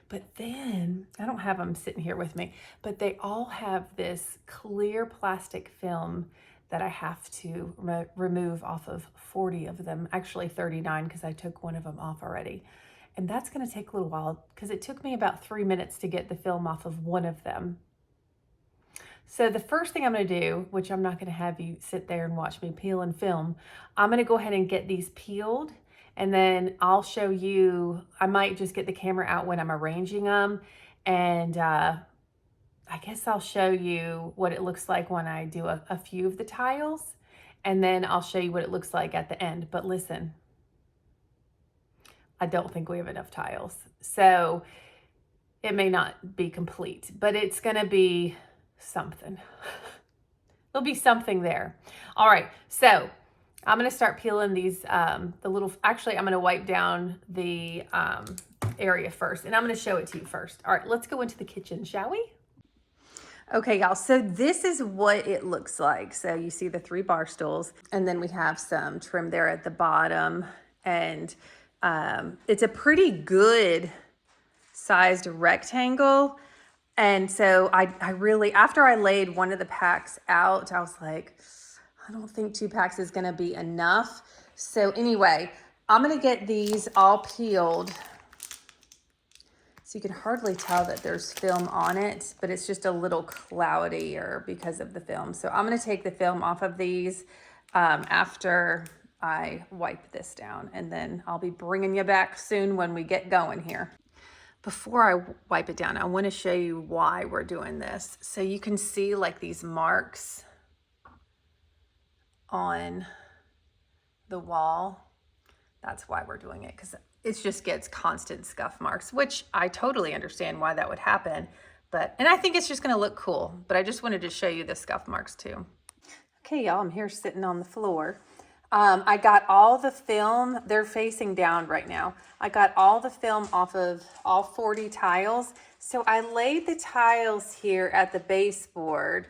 But then, I don't have them sitting here with me, but they all have this clear plastic film that I have to remove off of 40 of them, actually 39, because I took one of them off already. And that's going to take a little while because it took me about 3 minutes to get the film off of one of them. So the first thing I'm going to do, which I'm not going to have you sit there and watch me peel and film, I'm going to go ahead and get these peeled, and then I'll show you. I might just get the camera out when I'm arranging them, and I guess I'll show you what it looks like when I do a few of the tiles, and then I'll show you what it looks like at the end. But listen, I don't think we have enough tiles, so it may not be complete, but it's going to be something. There'll be something there. All right, so I'm going to start peeling these, actually I'm going to wipe down the area first, and I'm going to show it to you first. All right, let's go into the kitchen, shall we? Okay, y'all, so this is what it looks like. So you see the 3 bar stools, and then we have some trim there at the bottom, and it's a pretty good sized rectangle. And so I really, after I laid one of the packs out, I was like, I don't think 2 packs is gonna be enough. So anyway, I'm gonna get these all peeled. So you can hardly tell that there's film on it, but it's just a little cloudier because of the film. So I'm gonna take the film off of these after I wipe this down, and then I'll be bringing you back soon when we get going here. Before I wipe it down, I want to show you why we're doing this. So you can see like these marks on the wall. That's why we're doing it, because it just gets constant scuff marks, which I totally understand why that would happen. And I think it's just going to look cool, but I just wanted to show you the scuff marks too. Okay, y'all, I'm here sitting on the floor. I got all the film, they're facing down right now. I got all the film off of all 40 tiles. So I laid the tiles here at the baseboard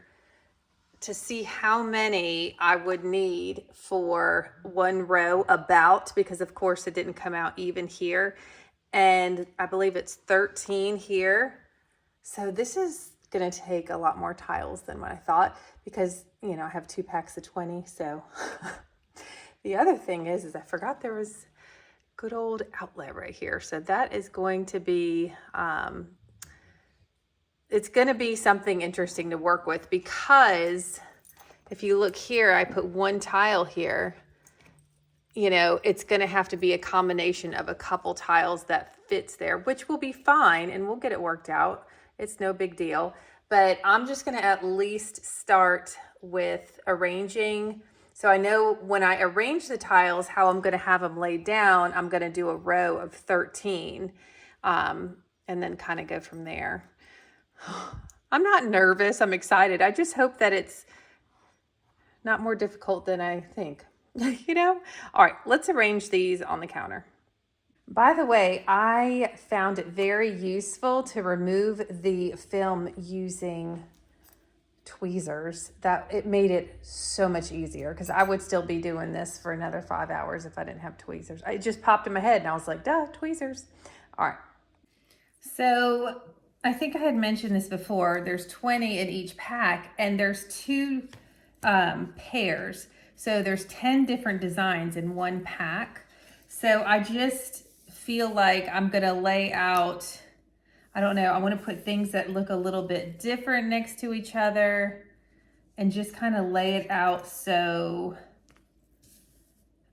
to see how many I would need for one row because of course it didn't come out even here. And I believe it's 13 here. So this is gonna take a lot more tiles than what I thought, because, you know, I have 2 packs of 20, so. The other thing is I forgot there was good old outlet right here. So that is going to be, it's going to be something interesting to work with, because if you look here, I put 1 tile here. You know, it's going to have to be a combination of a couple tiles that fits there, which will be fine, and we'll get it worked out. It's no big deal. But I'm just going to at least start with arranging. So I know when I arrange the tiles, how I'm going to have them laid down. I'm going to do a row of 13 and then kind of go from there. I'm not nervous. I'm excited. I just hope that it's not more difficult than I think, you know? All right, let's arrange these on the counter. By the way, I found it very useful to remove the film using tweezers. That it made it so much easier, because I would still be doing this for another 5 hours if I didn't have tweezers. It just popped in my head and I was like, duh, tweezers. All right. So I think I had mentioned this before. There's 20 in each pack, and there's 2 pairs. So there's 10 different designs in 1 pack. So I just feel like I'm gonna lay out, I don't know, I want to put things that look a little bit different next to each other and just kind of lay it out. So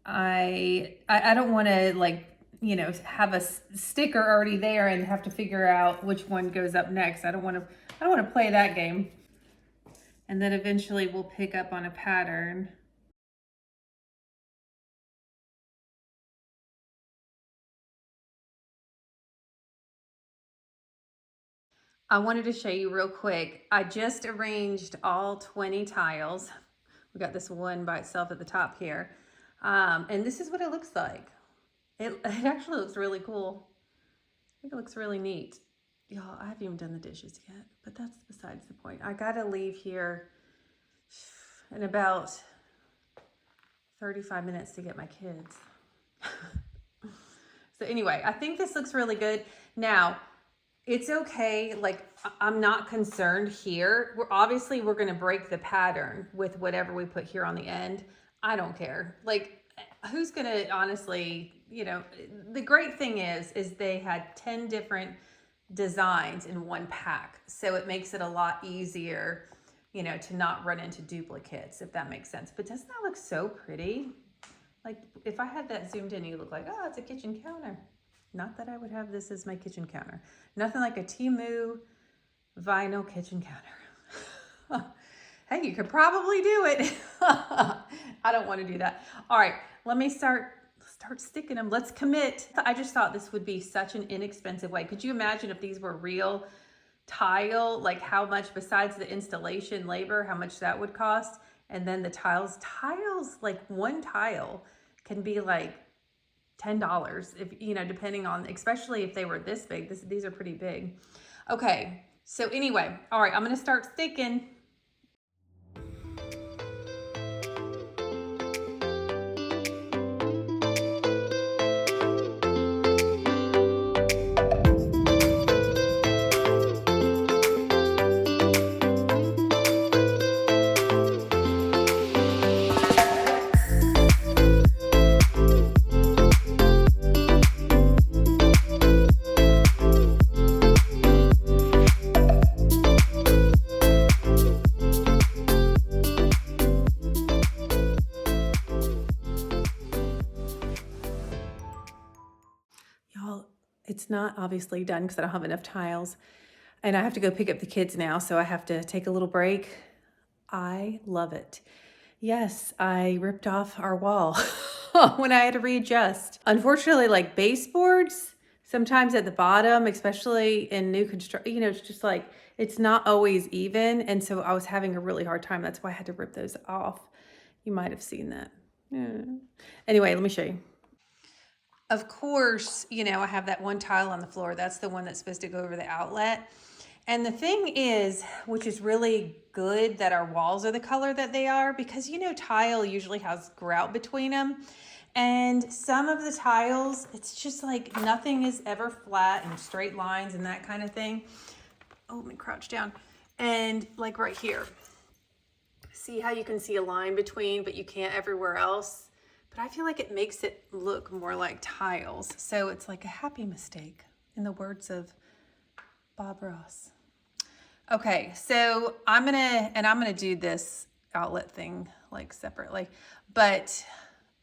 I don't want to, like, you know, have a sticker already there and have to figure out which one goes up next. I don't want to play that game. And then eventually we'll pick up on a pattern. I wanted to show you real quick. I just arranged all 20 tiles. We got this one by itself at the top here. And this is what it looks like. It actually looks really cool. I think it looks really neat. Y'all, I haven't even done the dishes yet, but that's besides the point. I gotta leave here in about 35 minutes to get my kids. So anyway, I think this looks really good. Now, it's okay, like, I'm not concerned here. We're gonna break the pattern with whatever we put here on the end. I don't care. Like, who's gonna, honestly, you know, the great thing is they had 10 different designs in 1 pack. So it makes it a lot easier you know, to not run into duplicates, if that makes sense. But doesn't that look so pretty? Like if I had that zoomed in, you look like, oh, it's a kitchen counter. Not that I would have this as my kitchen counter. Nothing like a Temu vinyl kitchen counter. Hey, you could probably do it. I don't want to do that. All right, let me start sticking them. Let's commit. I just thought this would be such an inexpensive way. Could you imagine if these were real tile, like how much besides the installation labor, how much that would cost? And then the tiles, like one tile can be like $10 if, you know, depending on, especially if they were this big. These are pretty big. Okay, so anyway, all right, I'm gonna start sticking. It's not obviously done because I don't have enough tiles and I have to go pick up the kids now. So I have to take a little break. I love it. Yes, I ripped off our wall when I had to readjust. Unfortunately, like baseboards, sometimes at the bottom, especially in new construction, you know, it's just like, it's not always even. And so I was having a really hard time. That's why I had to rip those off. You might have seen that. Yeah. Anyway, let me show you. Of course, you know, I have that one tile on the floor. That's the one that's supposed to go over the outlet. And the thing is, which is really good that our walls are the color that they are, because, you know, tile usually has grout between them. And some of the tiles, it's just like nothing is ever flat and straight lines and that kind of thing. Oh, let me crouch down. And like right here, see how you can see a line between, but you can't everywhere else? But I feel like it makes it look more like tiles. So it's like a happy mistake, in the words of Bob Ross. Okay, so I'm gonna do this outlet thing like separately, but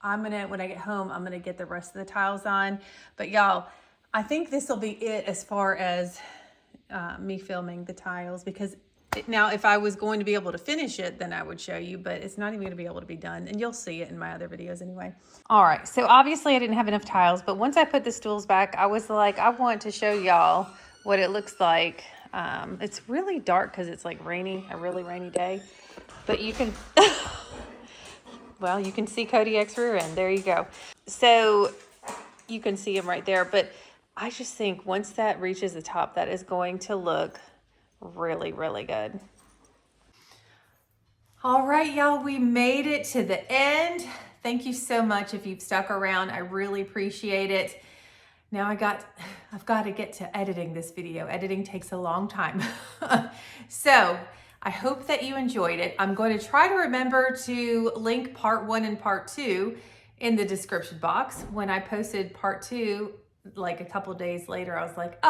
when I get home, I'm gonna get the rest of the tiles on. But y'all, I think this will be it as far as me filming the tiles, because now, if I was going to be able to finish it, then I would show you, but it's not even going to be able to be done, and you'll see it in my other videos anyway. All right, so obviously I didn't have enough tiles, but once I put the stools back, I was like, I want to show y'all what it looks like. It's really dark because it's like rainy, a really rainy day, but you can, well, you can see Kodiak's rear end. There you go. So you can see him right there, but I just think once that reaches the top, that is going to look really, really good. All right, y'all, we made it to the end. Thank you so much if you've stuck around. I really appreciate it. Now I've got to get to editing this video. Editing takes a long time. So I hope that you enjoyed it. I'm going to try to remember to link part 1 and part 2 in the description box. When I posted part 2, like a couple days later, I was like,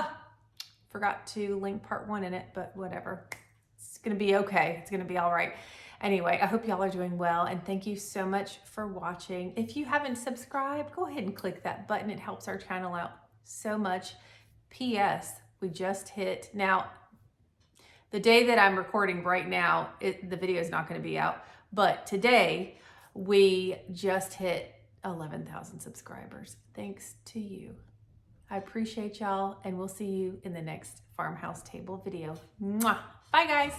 forgot to link part 1 in it, but whatever. It's gonna be okay. It's gonna be all right. Anyway, I hope y'all are doing well, and thank you so much for watching. If you haven't subscribed, go ahead and click that button. It helps our channel out so much. P.S. We just hit, now, the day that I'm recording right now, the video is not gonna be out, but today we just hit 11,000 subscribers. Thanks to you. I appreciate y'all, and we'll see you in the next Farmhouse Table video. Mwah! Bye, guys.